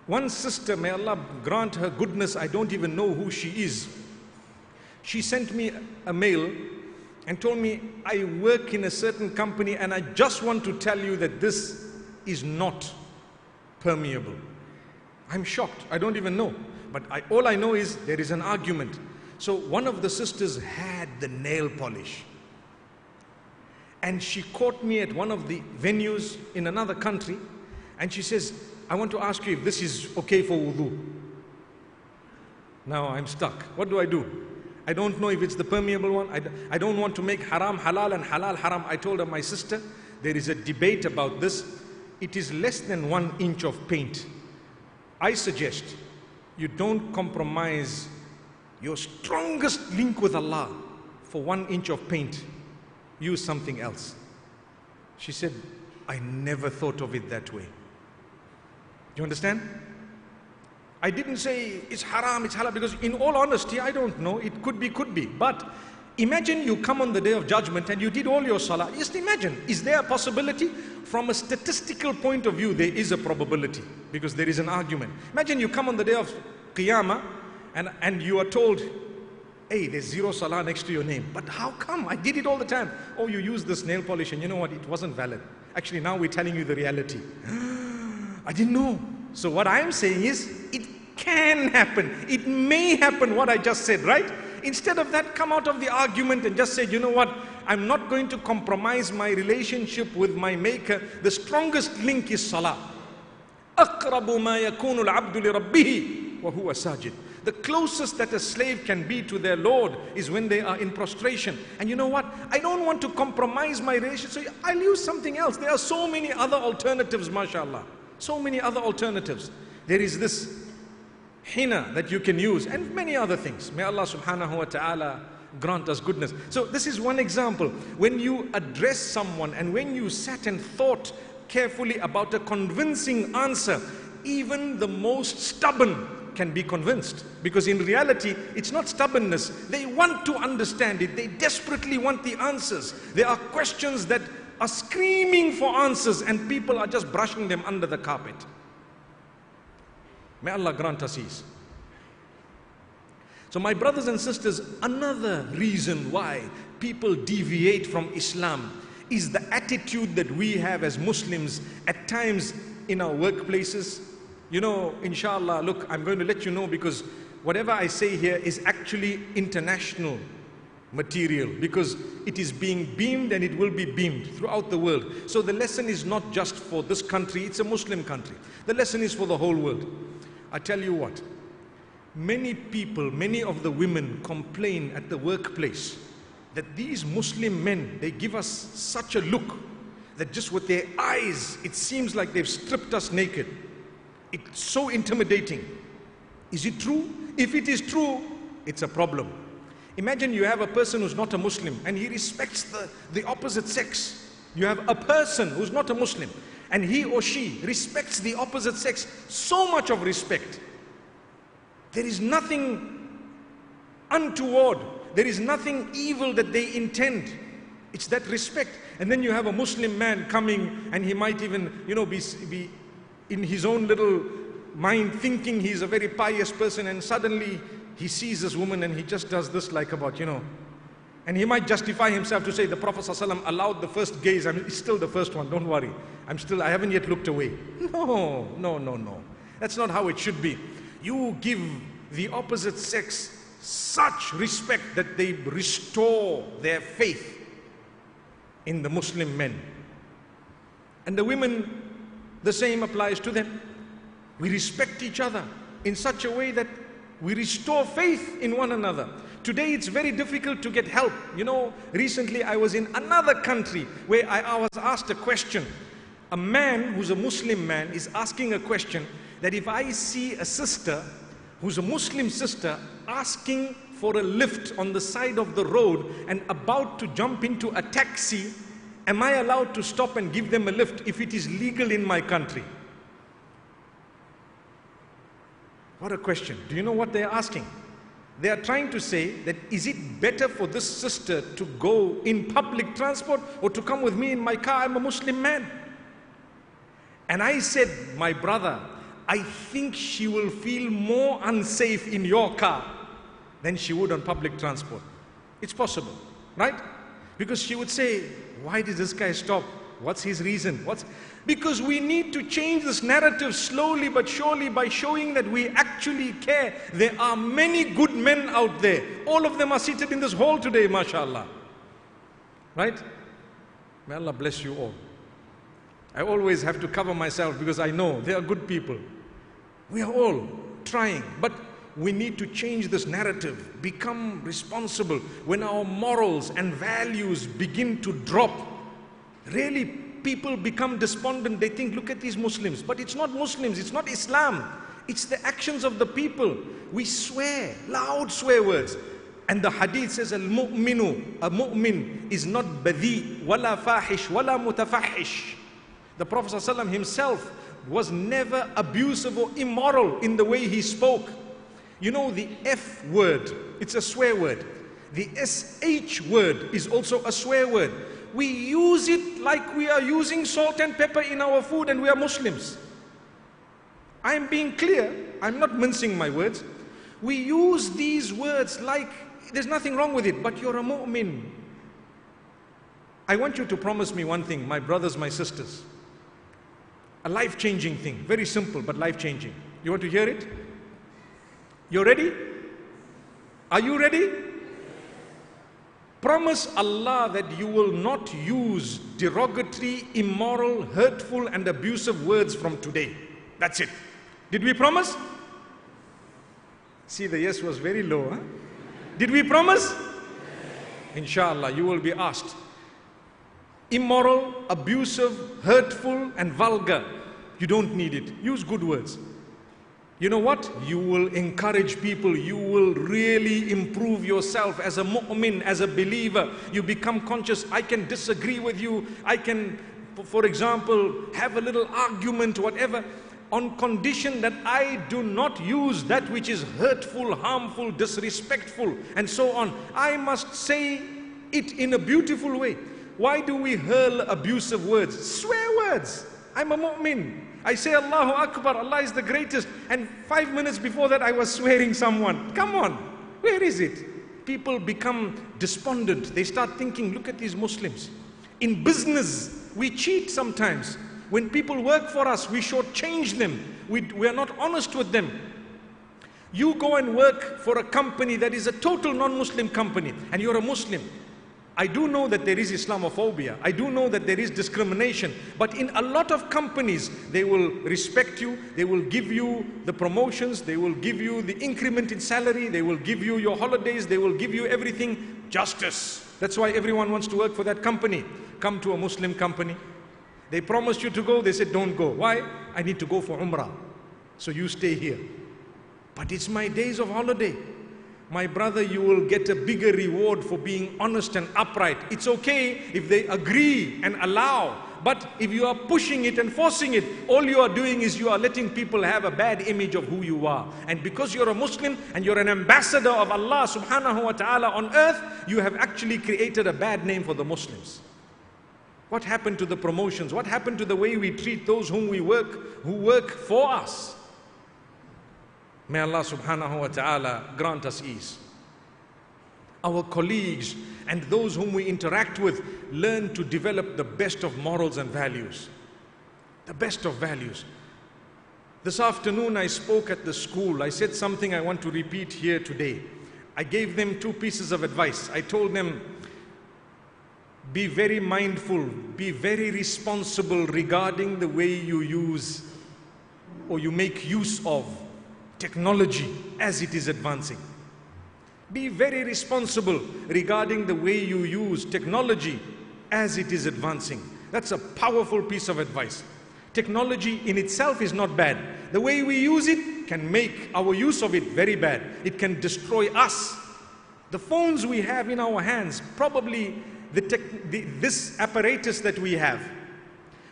one sister, may Allah grant her goodness, I don't even know who she is. She sent me a mail and told me, I work in a certain company and I just want to tell you that this is not permeable. I'm shocked, I don't even know. But all I know is there is an argument. So one of the sisters had the nail polish. And she caught me at one of the venues in another country. And she says, I want to ask you if this is okay for wudu. Now I'm stuck. What do I do? I don't know if it's the permeable one. I don't want to make haram halal and halal haram. I told her, my sister, there is a debate about this. It is less than 1 inch of paint. I suggest you don't compromise your strongest link with Allah for 1 inch of paint. Use something else. She said, I never thought of it that way. Do you understand? I didn't say it's haram, it's halal, because in all honesty, I don't know. It could be. But imagine you come on the day of judgment and you did all your salah. Just imagine, is there a possibility? From a statistical point of view, there is a probability because there is an argument. Imagine you come on the day of Qiyamah and you are told, hey, there's 0 salah next to your name. But how come? I did it all the time. Oh, you used this nail polish and you know what? It wasn't valid. Actually, now we're telling you the reality. I didn't know. So what I'm saying is, it can happen. It may happen what I just said, right? Instead of that, come out of the argument and just say, you know what? I'm not going to compromise my relationship with my Maker. The strongest link is salah. أَقْرَبُ مَا يَكُونُ الْعَبْدُ لِرَبِّهِ وَهُوَ سَاجِدٌ. The closest that a slave can be to their Lord is when they are in prostration. And you know what? I don't want to compromise my relationship, so I'll use something else. There are so many other alternatives, mashallah. So many other alternatives. There is this henna that you can use and many other things. May Allah subhanahu wa ta'ala grant us goodness. So this is one example. When you address someone and when you sat and thought carefully about a convincing answer, even the most stubborn can be convinced. Because in reality, it's not stubbornness. They want to understand it. They desperately want the answers. There are questions that are screaming for answers and people are just brushing them under the carpet. May Allah grant us ease. So my brothers and sisters, another reason why people deviate from Islam is the attitude that we have as Muslims at times in our workplaces. You know, inshallah, look, I'm going to let you know because whatever I say here is actually international material because it is being beamed and it will be beamed throughout the world. So the lesson is not just for this country, it's a Muslim country. The lesson is for the whole world. I tell you what, many people, many of the women complain at the workplace that these Muslim men, they give us such a look that just with their eyes, it seems like they've stripped us naked. It's so intimidating. Is it true? If it is true, it's a problem. Imagine you have a person who's not a Muslim and he respects the opposite sex. You have a person who's not a Muslim and he or she respects the opposite sex. So much of respect. There is nothing untoward. There is nothing evil that they intend. It's that respect. And then you have a Muslim man coming and he might even, be in his own little mind thinking he's a very pious person and suddenly he sees this woman and he just does this like about, And he might justify himself to say the Prophet ﷺ allowed the first gaze. I mean, it's still the first one, don't worry. I haven't yet looked away. No, no, no, no. That's not how it should be. You give the opposite sex such respect that they restore their faith in the Muslim men. And the women, the same applies to them. We respect each other in such a way that we restore faith in one another. Today it's very difficult to get help. You know, recently I was in another country where I was asked a question. A man who's a Muslim man is asking a question that if I see a sister who's a Muslim sister asking for a lift on the side of the road and about to jump into a taxi, am I allowed to stop and give them a lift if it is legal in my country? What a question. Do you know what they are asking? They are trying to say that is it better for this sister to go in public transport or to come with me in my car? I'm a Muslim man. And I said, my brother, I think she will feel more unsafe in your car than she would on public transport. It's possible, right? Because she would say, why did this guy stop? What's his reason? Because we need to change this narrative slowly but surely by showing that we actually care. There are many good men out there. All of them are seated in this hall today, mashallah. Right? May Allah bless you all. I always have to cover myself because I know they are good people. We are all trying, but we need to change this narrative, become responsible. When our morals and values begin to drop, really people become despondent. They think, look at these Muslims. But it's not Muslims, it's not Islam. It's the actions of the people. We swear, loud swear words. And the hadith says, Al-mu'minu, a mu'min is not badhi, wala fahish, wala mutafahish. The Prophet ﷺ himself was never abusive or immoral in the way he spoke. You know, the F word, it's a swear word. The SH word is also a swear word. We use it like we are using salt and pepper in our food and we are Muslims. I'm being clear, I'm not mincing my words. We use these words like there's nothing wrong with it, but you're a mu'min. I want you to promise me one thing, my brothers, my sisters. A life-changing thing, very simple but life-changing. You want to hear it? You ready? Are you ready? Promise Allah that you will not use derogatory, immoral, hurtful and abusive words from today. That's it. Did we promise? See, the yes was very low. Huh? Did we promise? Inshallah, you will be asked. Immoral, abusive, hurtful and vulgar. You don't need it. Use good words. You know what? You will encourage people. You will really improve yourself as a mu'min, as a believer. You become conscious. I can disagree with you. I can, for example, have a little argument, whatever, on condition that I do not use that which is hurtful, harmful, disrespectful, and so on. I must say it in a beautiful way. Why do we hurl abusive words? Swear words. I'm a mu'min. I say Allahu Akbar, Allah is the greatest. And 5 minutes before that I was swearing someone. Come on, where is it? People become despondent. They start thinking, look at these Muslims. In business, we cheat sometimes. When people work for us, we shortchange them. We are not honest with them. You go and work for a company that is a total non-Muslim company and you're a Muslim. I do know that there is Islamophobia. I do know that there is discrimination. But in a lot of companies, they will respect you. They will give you the promotions. They will give you the increment in salary. They will give you your holidays. They will give you everything. Justice. That's why everyone wants to work for that company. Come to a Muslim company. They promised you to go. They said, don't go. Why? I need to go for Umrah. So you stay here. But it's my days of holiday. My brother, you will get a bigger reward for being honest and upright. It's okay if they agree and allow. But if you are pushing it and forcing it, all you are doing is you are letting people have a bad image of who you are. And because you're a Muslim and you're an ambassador of Allah subhanahu wa ta'ala on earth, you have actually created a bad name for the Muslims. What happened to the promotions? What happened to the way we treat those who work for us? May Allah subhanahu wa ta'ala grant us ease. our colleagues, and those whom we interact with learn to develop the best of morals and values. The best of values. This afternoon I spoke at the school. I said something I want to repeat here today. I gave them 2 pieces of advice. I told them, be very mindful, be very responsible regarding the way you use or you make use of technology as it is advancing. Be very responsible regarding the way you use technology as it is advancing. That's a powerful piece of advice. Technology in itself is not bad. The way we use it can make our use of it very bad. It can destroy us. The phones we have in our hands, probably this apparatus that we have,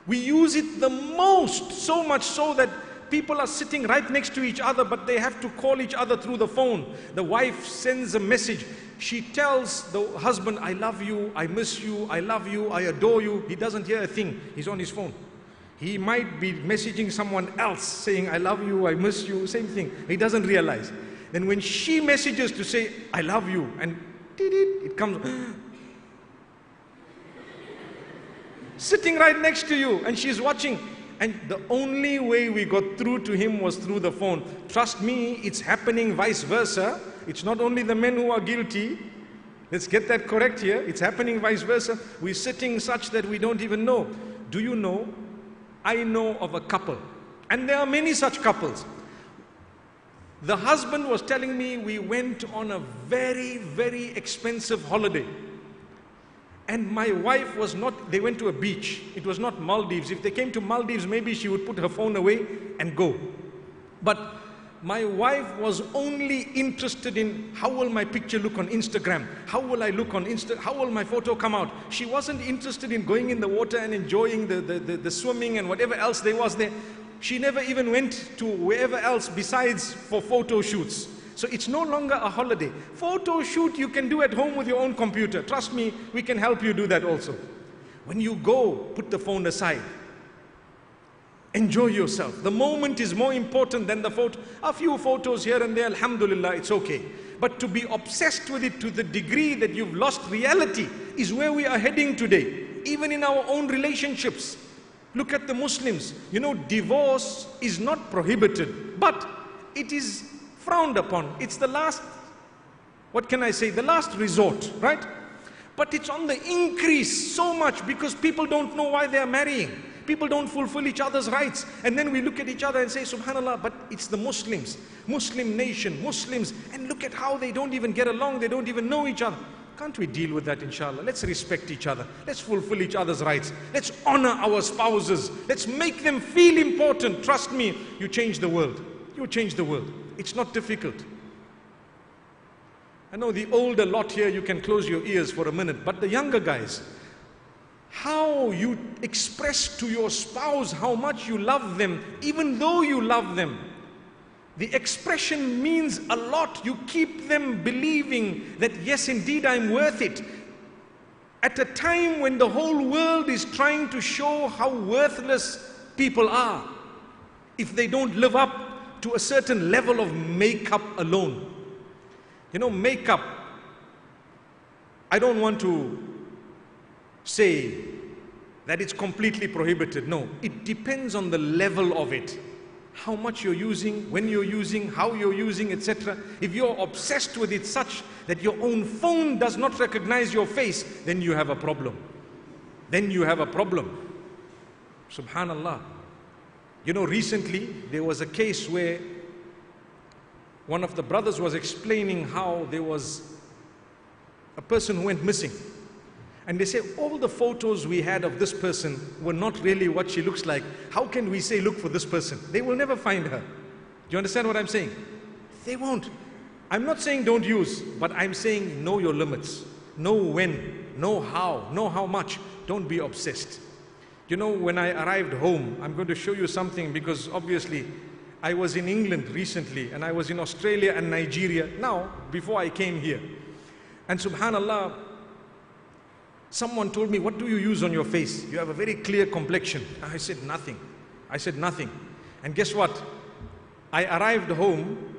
we use it the most, so much so that people are sitting right next to each other, but they have to call each other through the phone. The wife sends a message. She tells the husband, I love you, I miss you, I love you, I adore you. He doesn't hear a thing. He's on his phone. He might be messaging someone else saying, I love you, I miss you, same thing. He doesn't realize. Then when she messages to say, I love you, and it comes, sitting right next to you, and she's watching. And the only way we got through to him was through the phone. Trust me, it's happening vice versa. It's not only the men who are guilty. Let's get that correct here. It's happening vice versa. We're sitting such that we don't even know. Do you know? I know of a couple, and there are many such couples. The husband was telling me we went on a very, very expensive holiday. And my wife was not, they went to a beach. It was not Maldives. If they came to Maldives, maybe she would put her phone away and go. But my wife was only interested in how will my picture look on Instagram? How will I look on how will my photo come out? She wasn't interested in going in the water and enjoying the swimming and whatever else there was there. She never even went to wherever else besides for photo shoots. So it's no longer a holiday. Photo shoot you can do at home with your own computer. Trust me, we can help you do that also. When you go, put the phone aside. Enjoy yourself. The moment is more important than the photo. A few photos here and there, alhamdulillah, it's okay. But to be obsessed with it to the degree that you've lost reality is where we are heading today. Even in our own relationships. Look at the Muslims. You know, divorce is not prohibited, but it is frowned upon. It's the last, what can I say, the last resort, right? But it's on the increase so much because people don't know why they are marrying. People don't fulfill each other's rights. And then we look at each other and say, subhanallah, but it's the Muslims, Muslim nation, Muslims, and look at how they don't even get along, they don't even know each other. Can't we deal with that, inshallah? Let's respect each other. Let's fulfill each other's rights. Let's honor our spouses. Let's make them feel important. Trust me, you change the world. You change the world. It's not difficult. I know the older lot here, you can close your ears for a minute, but the younger guys, how you express to your spouse how much you love them, even though you love them. The expression means a lot. You keep them believing that yes, indeed, I'm worth it. At a time when the whole world is trying to show how worthless people are, if they don't live up to a certain level of makeup alone. You know, makeup, I don't want to say that it's completely prohibited. No, it depends on the level of it. How much you're using, when you're using, how you're using, etc. If you're obsessed with it such that your own phone does not recognize your face, then you have a problem. Then you have a problem. Subhanallah. You know, recently there was a case where one of the brothers was explaining how there was a person who went missing. And they say all the photos we had of this person were not really what she looks like. How can we say look for this person? They will never find her. Do you understand what I'm saying? They won't. I'm not saying don't use, but I'm saying know your limits. Know when, know how much. Don't be obsessed. You know, when I arrived home, I'm going to show you something because obviously I was in England recently and I was in Australia and Nigeria now before I came here. And subhanallah, someone told me, what do you use on your face? You have a very clear complexion. I said nothing. I said nothing. And guess what? I arrived home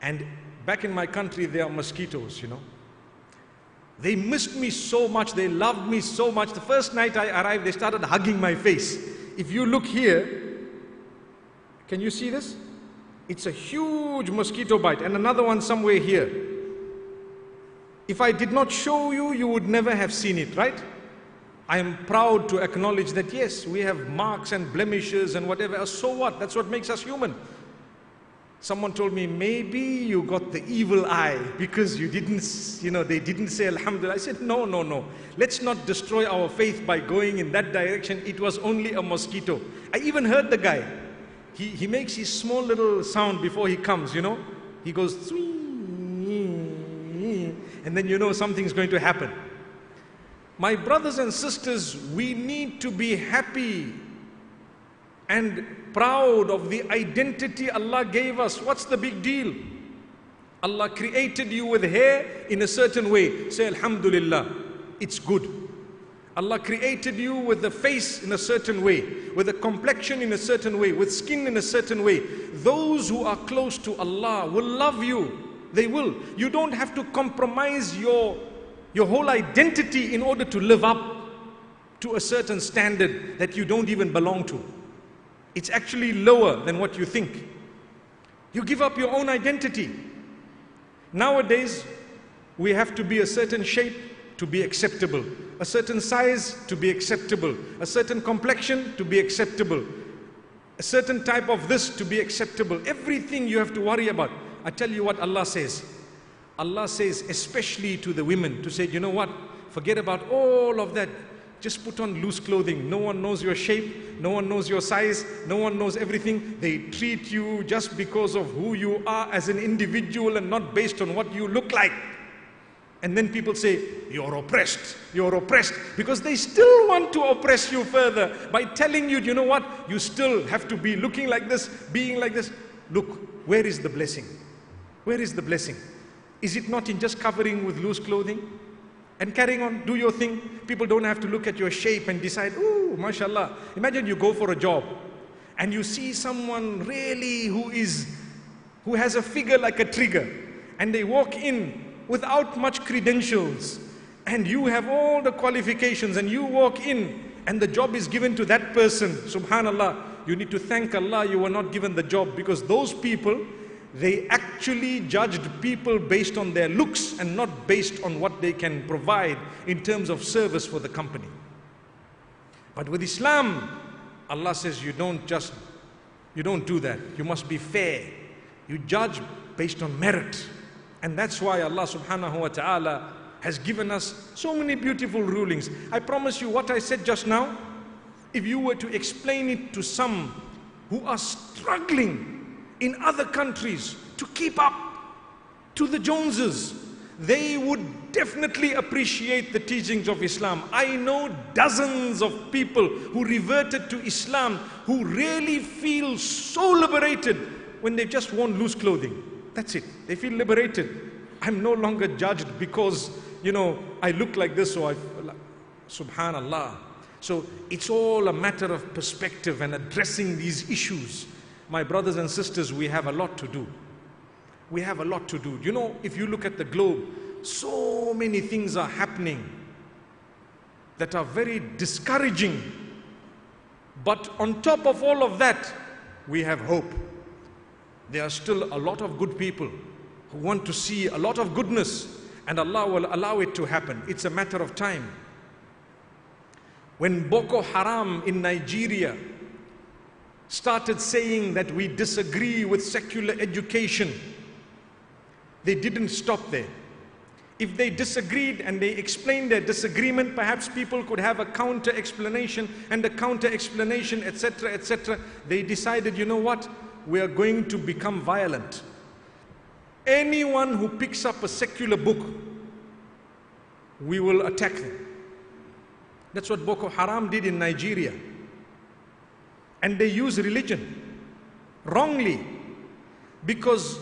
and Back in my country, there are mosquitoes, you know. They missed me so much, they loved me so much. The first night I arrived, they started hugging my face. If you look here, can you see this? It's a huge mosquito bite, and another one somewhere here. If I did not show you, you would never have seen it, right? I am proud to acknowledge that yes, we have marks and blemishes and whatever else. So what? That's what makes us human. Someone told me, maybe you got the evil eye because you didn't, they didn't say Alhamdulillah. I said, no. Let's not destroy our faith by going in that direction. It was only a mosquito. I even heard the guy. He makes his small little sound before he comes, you know. He goes, and then something's going to happen. My brothers and sisters, we need to be happy and proud of the identity Allah gave us. What's the big deal? Allah created you with hair in a certain way. Say Alhamdulillah, it's good. Allah created you with the face in a certain way, with a complexion in a certain way, with skin in a certain way. Those who are close to Allah will love you. They will. You don't have to compromise your whole identity in order to live up to a certain standard that you don't even belong to. It's actually lower than what you think. You give up your own identity. Nowadays, we have to be a certain shape to be acceptable, a certain size to be acceptable, a certain complexion to be acceptable, a certain type of this to be acceptable. Everything you have to worry about. I tell you what Allah says. Allah says, especially to the women, to say, you know what, forget about all of that. Just put on loose clothing. No one knows your shape, no one knows your size, no one knows everything. They treat you just because of who you are as an individual and not based on what you look like. And then people say, you're oppressed, because they still want to oppress you further by telling you, you know what, you still have to be looking like this, being like this. Look, where is the blessing? Where is the blessing? Is it not in just covering with loose clothing and carrying on, do your thing? People don't have to look at your shape and decide, ooh, mashallah. Imagine you go for a job and you see someone really who has a figure like a trigger, and they walk in without much credentials, and you have all the qualifications, and you walk in and the job is given to that person. Subhanallah, you need to thank Allah you were not given the job, because those people, they actually judged people based on their looks and not based on what they can provide in terms of service for the company. But with Islam, Allah says you don't do that. You must be fair. You judge based on merit. And that's why Allah subhanahu wa ta'ala has given us so many beautiful rulings. I promise you, what I said just now, if you were to explain it to some who are struggling in other countries to keep up to the Joneses, they would definitely appreciate the teachings of Islam. I know dozens of people who reverted to Islam who really feel so liberated when they've just worn loose clothing. That's it. They feel liberated. I'm no longer judged because, I look like this, or Subhanallah. So it's all a matter of perspective and addressing these issues. My brothers and sisters, we have a lot to do. We have a lot to do. If you look at the globe, so many things are happening that are very discouraging. But on top of all of that, we have hope. There are still a lot of good people who want to see a lot of goodness, and Allah will allow it to happen. It's a matter of time. When Boko Haram in Nigeria started saying that we disagree with secular education, they didn't stop there. If they disagreed and they explained their disagreement, perhaps people could have a counter explanation and a counter explanation, etc., etc. They decided, you know what? We are going to become violent. Anyone who picks up a secular book, we will attack them. That's what Boko Haram did in Nigeria. And they use religion wrongly, because,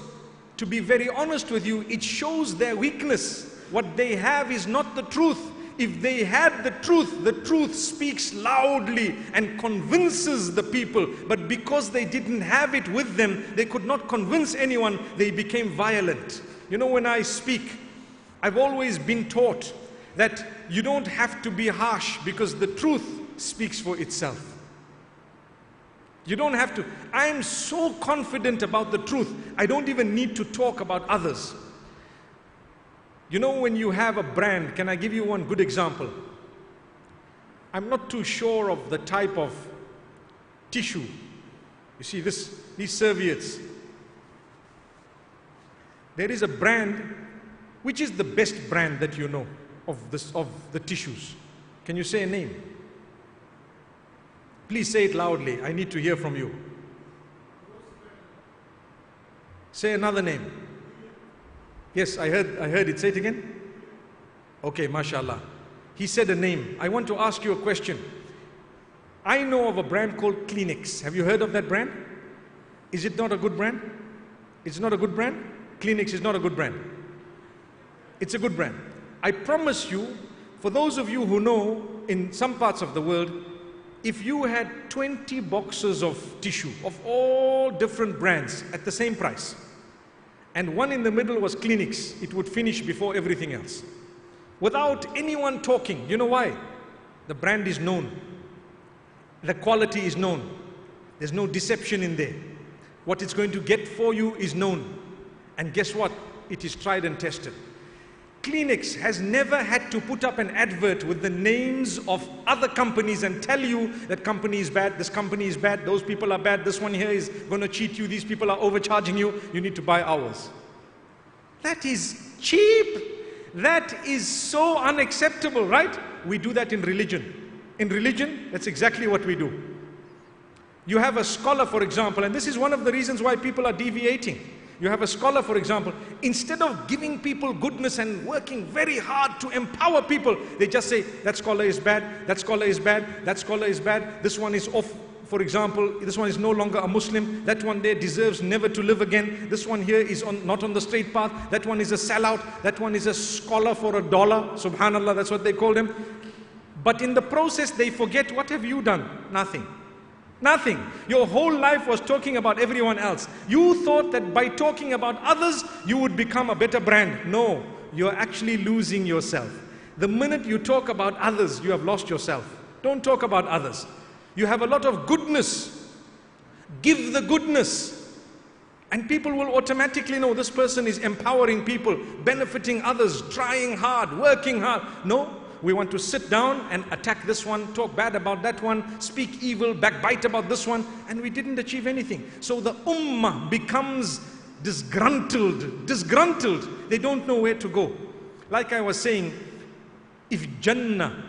to be very honest with you, it shows their weakness. What they have is not the truth. If they had the truth speaks loudly and convinces the people. But because they didn't have it with them, they could not convince anyone, they became violent. You know, when I speak, I've always been taught that you don't have to be harsh because the truth speaks for itself. You don't have to. I am so confident about the truth, I don't even need to talk about others. You know, when you have a brand, can I give you one good example? I'm not too sure of the type of tissue. You see these serviettes. There is a brand, which is the best brand that you know of the tissues. Can you say a name? Please say it loudly. I need to hear from you. Say another name. Yes, I heard it. Say it again. Okay, mashallah. He said a name. I want to ask you a question. I know of a brand called Kleenex. Have you heard of that brand? Is it not a good brand? It's not a good brand? Kleenex is not a good brand. It's a good brand. I promise you, for those of you who know, in some parts of the world, if you had 20 boxes of tissue of all different brands at the same price, and one in the middle was Kleenex, it would finish before everything else. Without anyone talking. You know why? The brand is known. The quality is known. There's no deception in there. What it's going to get for you is known. And guess what? It is tried and tested. Kleenex has never had to put up an advert with the names of other companies and tell you that company is bad, this company is bad, those people are bad, this one here is going to cheat you, these people are overcharging you, you need to buy ours. That is cheap. That is so unacceptable, right? We do that in religion. In religion, that's exactly what we do. You have a scholar, for example, and this is one of the reasons why people are deviating. You have a scholar, for example, instead of giving people goodness and working very hard to empower people, they just say, that scholar is bad, that scholar is bad, that scholar is bad, this one is off, for example, this one is no longer a Muslim, that one there deserves never to live again, this one here is not on the straight path, that one is a sellout, that one is a scholar for $1, subhanallah, that's what they called him. But in the process, they forget, what have you done? Nothing. Nothing. Your whole life was talking about everyone else. You thought that by talking about others, you would become a better brand. No, you're actually losing yourself. The minute you talk about others, you have lost yourself. Don't talk about others. You have a lot of goodness. Give the goodness. And people will automatically know this person is empowering people, benefiting others, trying hard, working hard. No. We want to sit down and attack this one, talk bad about that one, speak evil, backbite about this one, and we didn't achieve anything. So the ummah becomes disgruntled. They don't know where to go. Like I was saying, if Jannah,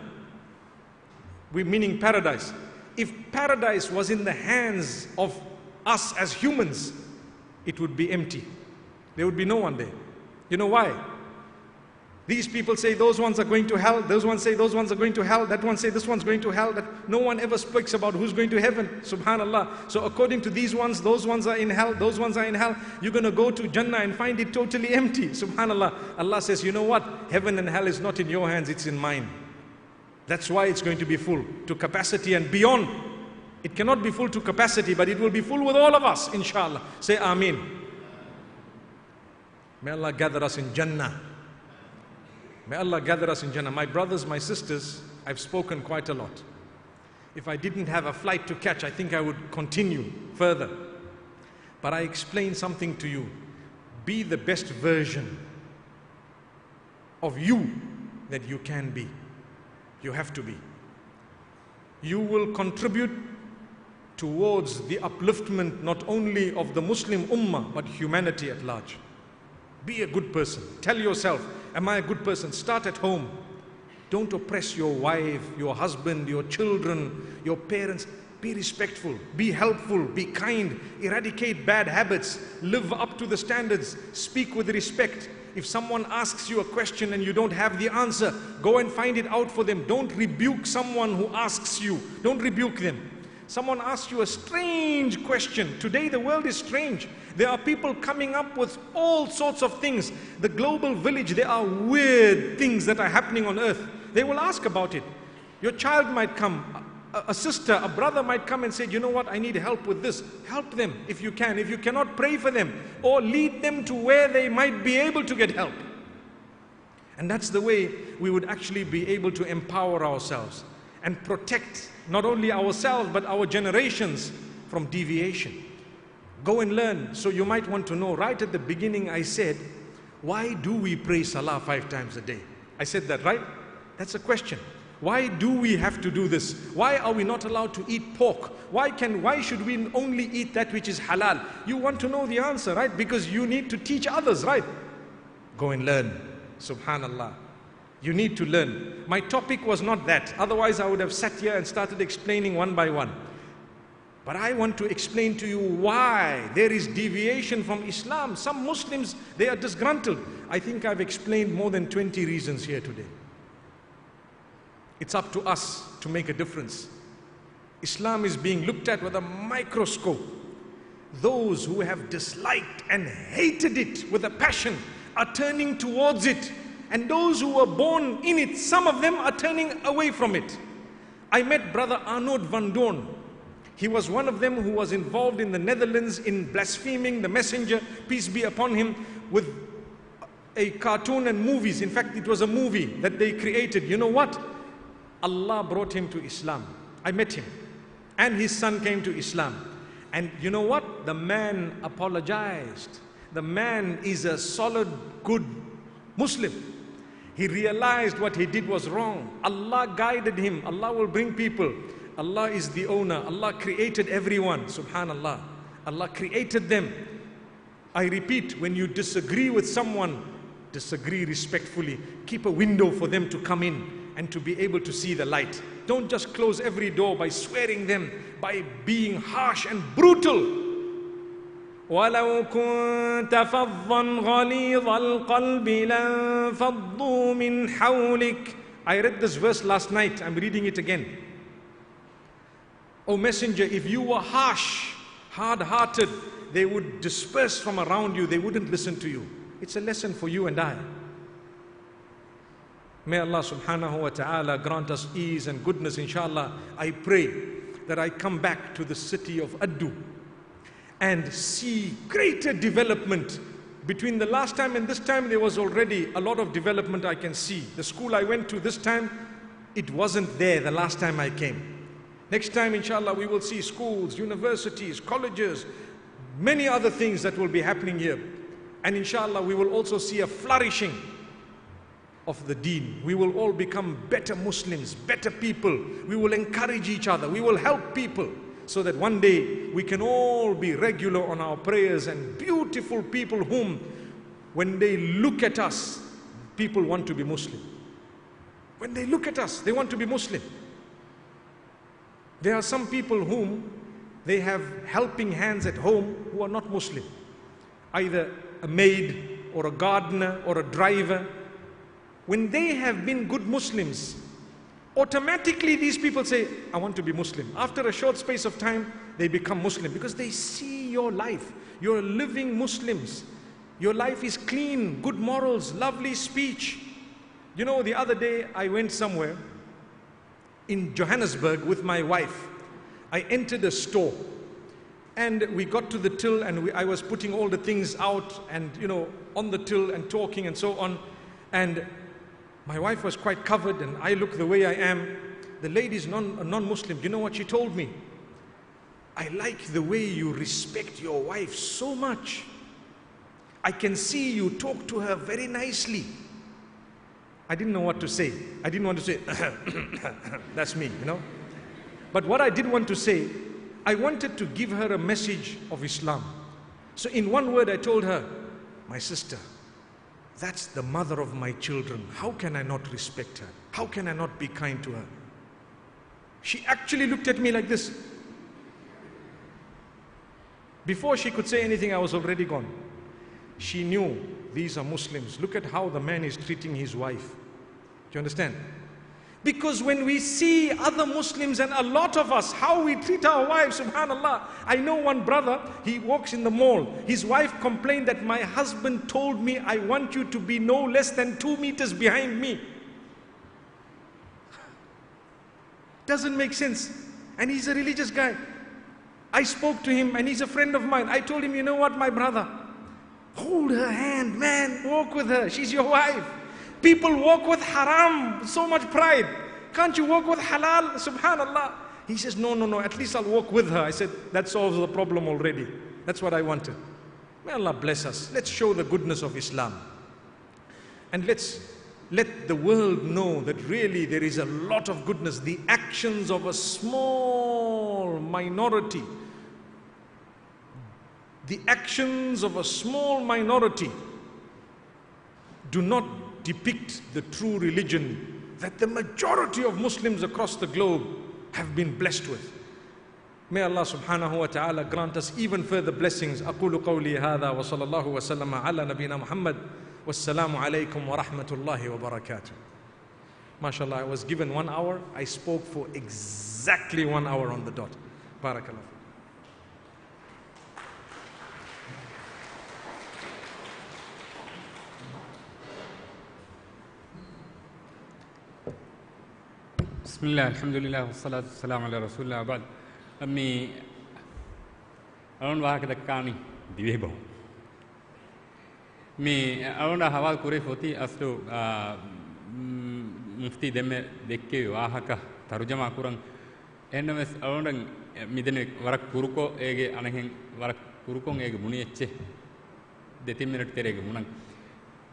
meaning paradise, if paradise was in the hands of us as humans, it would be empty. There would be no one there. You know why? These people say those ones are going to hell, those ones say those ones are going to hell, that one say this one's going to hell, that no one ever speaks about who's going to heaven, subhanallah. So according to these ones, those ones are in hell, those ones are in hell. You're going to go to Jannah and find it totally empty, subhanallah. Allah says, you know what? Heaven and hell is not in your hands, it's in mine. That's why it's going to be full to capacity and beyond. It cannot be full to capacity, but it will be full with all of us, inshallah. Say Ameen. May Allah gather us in Jannah. May Allah gather us in Jannah. My brothers, my sisters, I've spoken quite a lot. If I didn't have a flight to catch, I think I would continue further. But I explain something to you. Be the best version of you that you can be. You have to be. You will contribute towards the upliftment not only of the Muslim Ummah, but humanity at large. Be a good person. Tell yourself, am I a good person? Start at home. Don't oppress your wife, your husband, your children, your parents. Be respectful, be helpful, be kind, eradicate bad habits, live up to the standards, speak with respect. If someone asks you a question and you don't have the answer, go and find it out for them. Don't rebuke someone who asks you. Don't rebuke them. Someone asks you a strange question. Today the world is strange. There are people coming up with all sorts of things. The global village, there are weird things that are happening on earth. They will ask about it. Your child might come, a sister, a brother might come and say, you know what, I need help with this. Help them if you can. If you cannot, pray for them or lead them to where they might be able to get help. And that's the way we would actually be able to empower ourselves and protect not only ourselves but our generations from deviation. Go and learn. So you might want to know, right at the beginning I said, why do we pray Salah 5 times a day? I said that, right? That's a question. Why do we have to do this? Why are we not allowed to eat pork? Why should we only eat that which is halal? You want to know the answer, right? Because you need to teach others, right? Go and learn. Subhanallah. You need to learn. My topic was not that. Otherwise I would have sat here and started explaining one by one. But I want to explain to you why there is deviation from Islam. Some Muslims, they are disgruntled. I think I've explained more than 20 reasons here today. It's up to us to make a difference. Islam is being looked at with a microscope. Those who have disliked and hated it with a passion are turning towards it. And those who were born in it, some of them are turning away from it. I met Brother Arnold van Doorn. He was one of them who was involved in the Netherlands in blaspheming the messenger, peace be upon him, with a cartoon and movies. In fact, it was a movie that they created. You know what? Allah brought him to Islam. I met him. And his son came to Islam. And you know what? The man apologized. The man is a solid, good Muslim. He realized what he did was wrong. Allah guided him. Allah will bring people. Allah is the owner. Allah created everyone. Subhanallah. Allah created them. I repeat, when you disagree with someone, disagree respectfully. Keep a window for them to come in and to be able to see the light. Don't just close every door by swearing them, by being harsh and brutal. وَلَوْ كُنْتَ فَظًّا غَلِيظَ الْقَلْبِ لَانْفَضُّوا مِنْ حَوْلِكَ. I read this verse last night. I'm reading it again. O Messenger, if you were harsh, hard-hearted, they would disperse from around you. They wouldn't listen to you. It's a lesson for you and I. May Allah subhanahu wa ta'ala grant us ease and goodness, inshallah. I pray that I come back to the city of Addu and see greater development. Between the last time and this time, there was already a lot of development I can see. The school I went to this time, it wasn't there the last time I came. Next time, inshallah, we will see schools, universities, colleges, many other things that will be happening here. And inshallah, we will also see a flourishing of the deen. We will all become better Muslims, better people. We will encourage each other. We will help people so that one day we can all be regular on our prayers and beautiful people whom, when they look at us, people want to be Muslim. When they look at us, they want to be Muslim. There are some people whom they have helping hands at home who are not Muslim. Either a maid or a gardener or a driver. When they have been good Muslims, automatically these people say, I want to be Muslim. After a short space of time, they become Muslim because they see your life. You're living Muslims. Your life is clean, good morals, lovely speech. You know, the other day I went somewhere in Johannesburg with my wife. I entered a store and we got to the till and I was putting all the things out and, you know, on the till and talking and so on. And my wife was quite covered and I look the way I am. The lady is a non-Muslim. You know what she told me? I like the way you respect your wife so much. I can see you talk to her very nicely. I didn't know what to say. I didn't want to say, that's me, you know. But what I did want to say, I wanted to give her a message of Islam. So in one word I told her, my sister, that's the mother of my children. How can I not respect her? How can I not be kind to her? She actually looked at me like this. Before she could say anything, I was already gone. She knew these are Muslims. Look at how the man is treating his wife. Do you understand? Because when we see other Muslims and a lot of us, how we treat our wives, subhanallah. I know one brother, he walks in the mall. His wife complained that my husband told me I want you to be no less than 2 meters behind me. Doesn't make sense. And he's a religious guy. I spoke to him and he's a friend of mine. I told him, you know what, my brother? Hold her hand, man. Walk with her. She's your wife. People walk with haram, so much pride. Can't you walk with halal? Subhanallah. He says, no, at least I'll walk with her. I said, that solves the problem already. That's what I wanted. May Allah bless us. Let's show the goodness of Islam. And let's let the world know that really there is a lot of goodness. The actions of a small minority, do not depict the true religion that the majority of Muslims across the globe have been blessed with. May Allah subhanahu wa ta'ala grant us even further blessings. أقول قولي هذا وصلى الله وسلم على نبينا محمد والسلام عليكم ورحمة الله وبركاته. MashaAllah, I was given 1 hour. I spoke for exactly 1 hour on the dot. Barakallah. Bismillah, alhamdulillah, wassalatu wassalamu ala rasulillah wa ba'd. Ami alon wahaka dakkani dive bahu. Me alonda hawal kure foti aslu mufti demme dekke wahaka tarjuma kurang ennames alondan midene warak kuruko ege anahen warak kurukon ege muniyecche 2 minute terege munang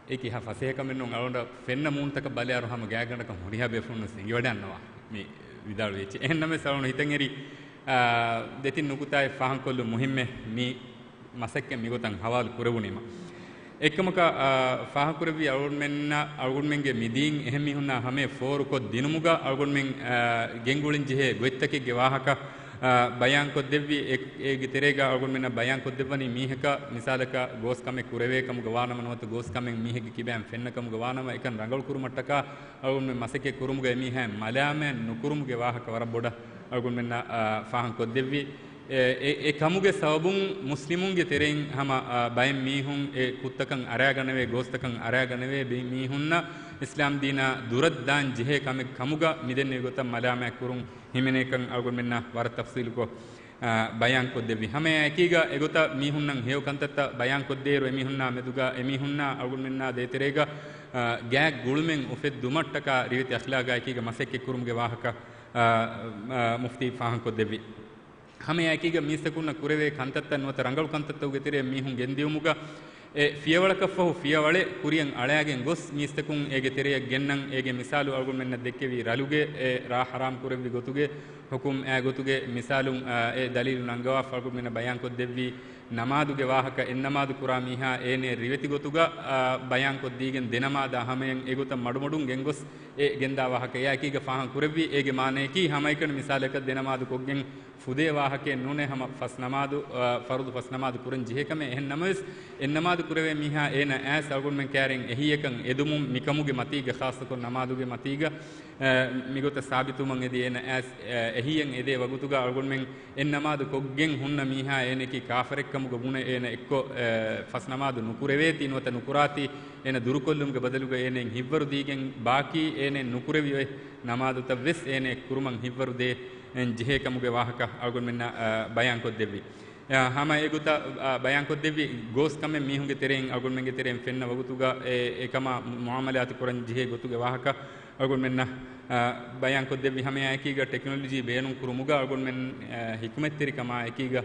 eki ha fasehe kamennon alonda fenna muuntaka balayaru hama gaaganaka horiha be funnu singi wadannawa me vidalu wechi ennames alon hiten eri detin nukutai fahan kollu muhimme mi masakke migotan hawal kurewunima ekkamaka fahan kurevi algon menge midin ehmi hunna hame foru ko dinumuga algon men gengulin jehe goittake ge wahaka bayan ko devvi ege terega algon men bayan ko devani miheka misalaka gos kame kureve kam gawanama not gos kame mihege kibam fenna kam gawanama ekan rangal kurumattaka algon men masake kurumuga emi ha malame nukurumuge wahaka wara boda algon men fahan ko devvi e kamuge sabun muslimunge tereng hama bayem mihun e kuttakan araganave gostakan araganave be mihunna islam dina duraddan jehe kamuga midenne gota malama kurun himenekan algon menna war tafsil ko bayan ko devi hame akiga egota mihunnan hew kantatta bayan ko deero emihunna meduga emihunna algon menna de terega gag gulumen ufed dumattaka riviti akhlaga akiga masekke kurumge wahaka mufti fahan ko devi hame akiga misakunna kureve kantatta nuwata rangal kantatta ugetere mihun gendiumuga e fiyawalaka fahu fiyawale kuriyan alayagen gos mistakun ege tere gennan ege misalu algun menna dekkevi raluge e ra haram kurevi gotuge hukum gotuge misalun e dalilu nangawa algun menna bayan ko devvi namaduge wahaka ennamadu kuramiha ene riveti gotuga bayan ko digen denamada hamen egota madumodun gengos e genda wahaka yakiga fahan kurevi ege mane ki hamaykan misalaka denamadu koggen fude wahake nune hama fas namadu fardu fas namadu kuran jihekame ennamadu kureve miha ena as algun men karen ehiyekan edumum mikamuge matiga khasako namaduge matiga migota sabituman edi ena as ehiyen ede wagutuga algun men ennamadu koggen hunna miha ene ki kafarekkamuge gune ena ekko fas namadu nukureveti nota nukurati ena durukollumge badaluge ene hivvaru digen baki ene nukurevi namadu tavves ene kuruman hivvaru de en jihekamuge wahaka algun menna bayan ko devvi hama eguta bayan ko devvi gos kame mihunge tereng algun menge tereng fenna wagutuga ekama muamalat kuran jihe gotuge wahaka algun menna bayan ko devvi hame ekiga technology beenun kurumuga algun men hikmet teri kama ekiga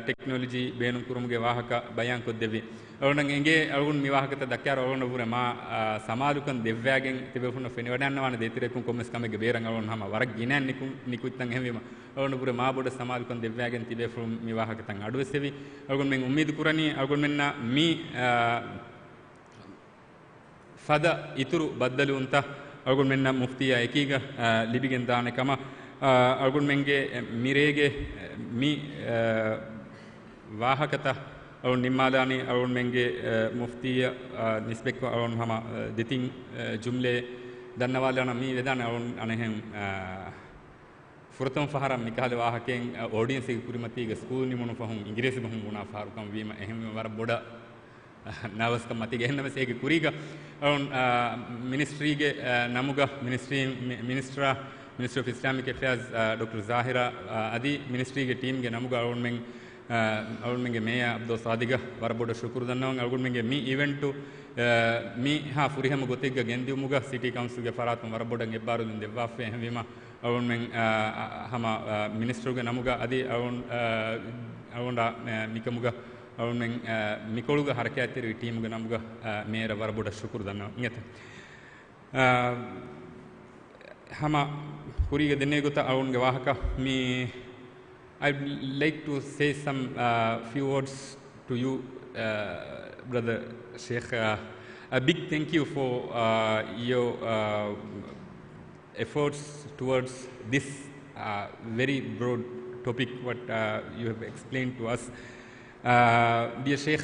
technology beenun kurumuge wahaka bayan ko devvi algun enge algun mi wahaka ta dakkar algun bure ma samalukan devvagen tebefuna feni wadannawana detirekun kommes kamege beeran algun hama warak ginan nikuttan hemima algun bure ma boda samalukan devvagen tebefun mi wahaka tan adusevi algun men ummid kurani algun menna mi fada ituru baddalu unta algun menna muftiya ekiga libigen daane kama algun menge mirege mi wahakata alun nimmalani alun menge muftiya nisbekko alun hama detin jumle dannawalana mi vedana alun anehen furatam faharam nikale wahaken audience ge kurimati ge school ni monu fahun ingresi bahun guna farukam wima ehem war boda nervous kam mati ge henname sege kuriga alun ministry ge namuga ministra Minister of Islamic Affairs Dr. Zahira Adi Ministry ke team ge namuga awunmenge meya Abdul Sadiga waraboda shukuru dannawan awunmenge mi event to mi ha furihama gotigga gendiumuga City Council ge faratum waraboda ebbaru din devwafe hemwima awunmen hama minister ge namuga adi awunda mikamuga awunmen mikoluga harakatiri team ge namuga meera waraboda shukuru dannawan ingata hama kuriga denne gota awunge wahaka mi I'd like to say some few words to you, Brother Sheikh. A big thank you for your efforts towards this very broad topic what you have explained to us. Dear Sheikh,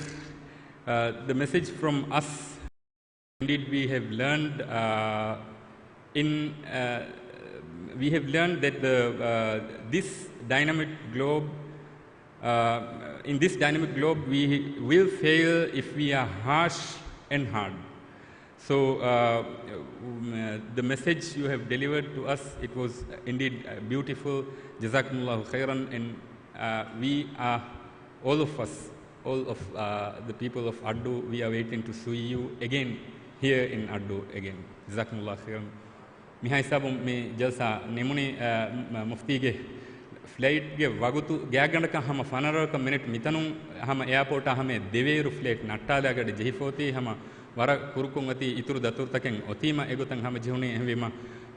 the message from us, indeed we have learned that this dynamic globe, in this dynamic globe, we will fail if we are harsh and hard. So the message you have delivered to us, it was indeed beautiful. Jazakumullahu khairan, and we are, all of us, all of the people of Addu, we are waiting to see you again here in Addu again. Jazakumullahu khairan. Mihai sabum me jalsa nemuni mufti ge flight ge wagutu gagandaka hama fanaraka minute mitanum hama airport hame deveeru flight nattala gade jehifoti hama wara kurukun ati ituru datur taken otima egotan hama jehuni hemwima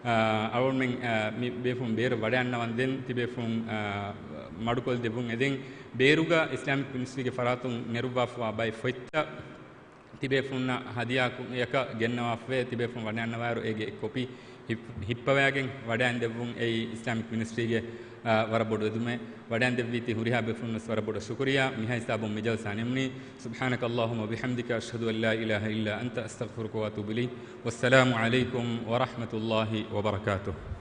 awon men mi befum beru wadannawan den tibefum madukol debun eden beruga Islamic Ministry ge faratun nerubafa by foitta tibefumna hadiya yaka gennawa fe tibefum wadannawaru ege copy hippawagen wadan devun ei Islamic Ministry ge warabodu dume wadan devviti huriha befun warabodu shukriya mihai sabum mijal sanemni subhanakallahumma bihamdika ashhadu an la ilaha illa anta astaghfiruka wa atubu ilayk wassalamu alaykum wa rahmatullahi wa barakatuh.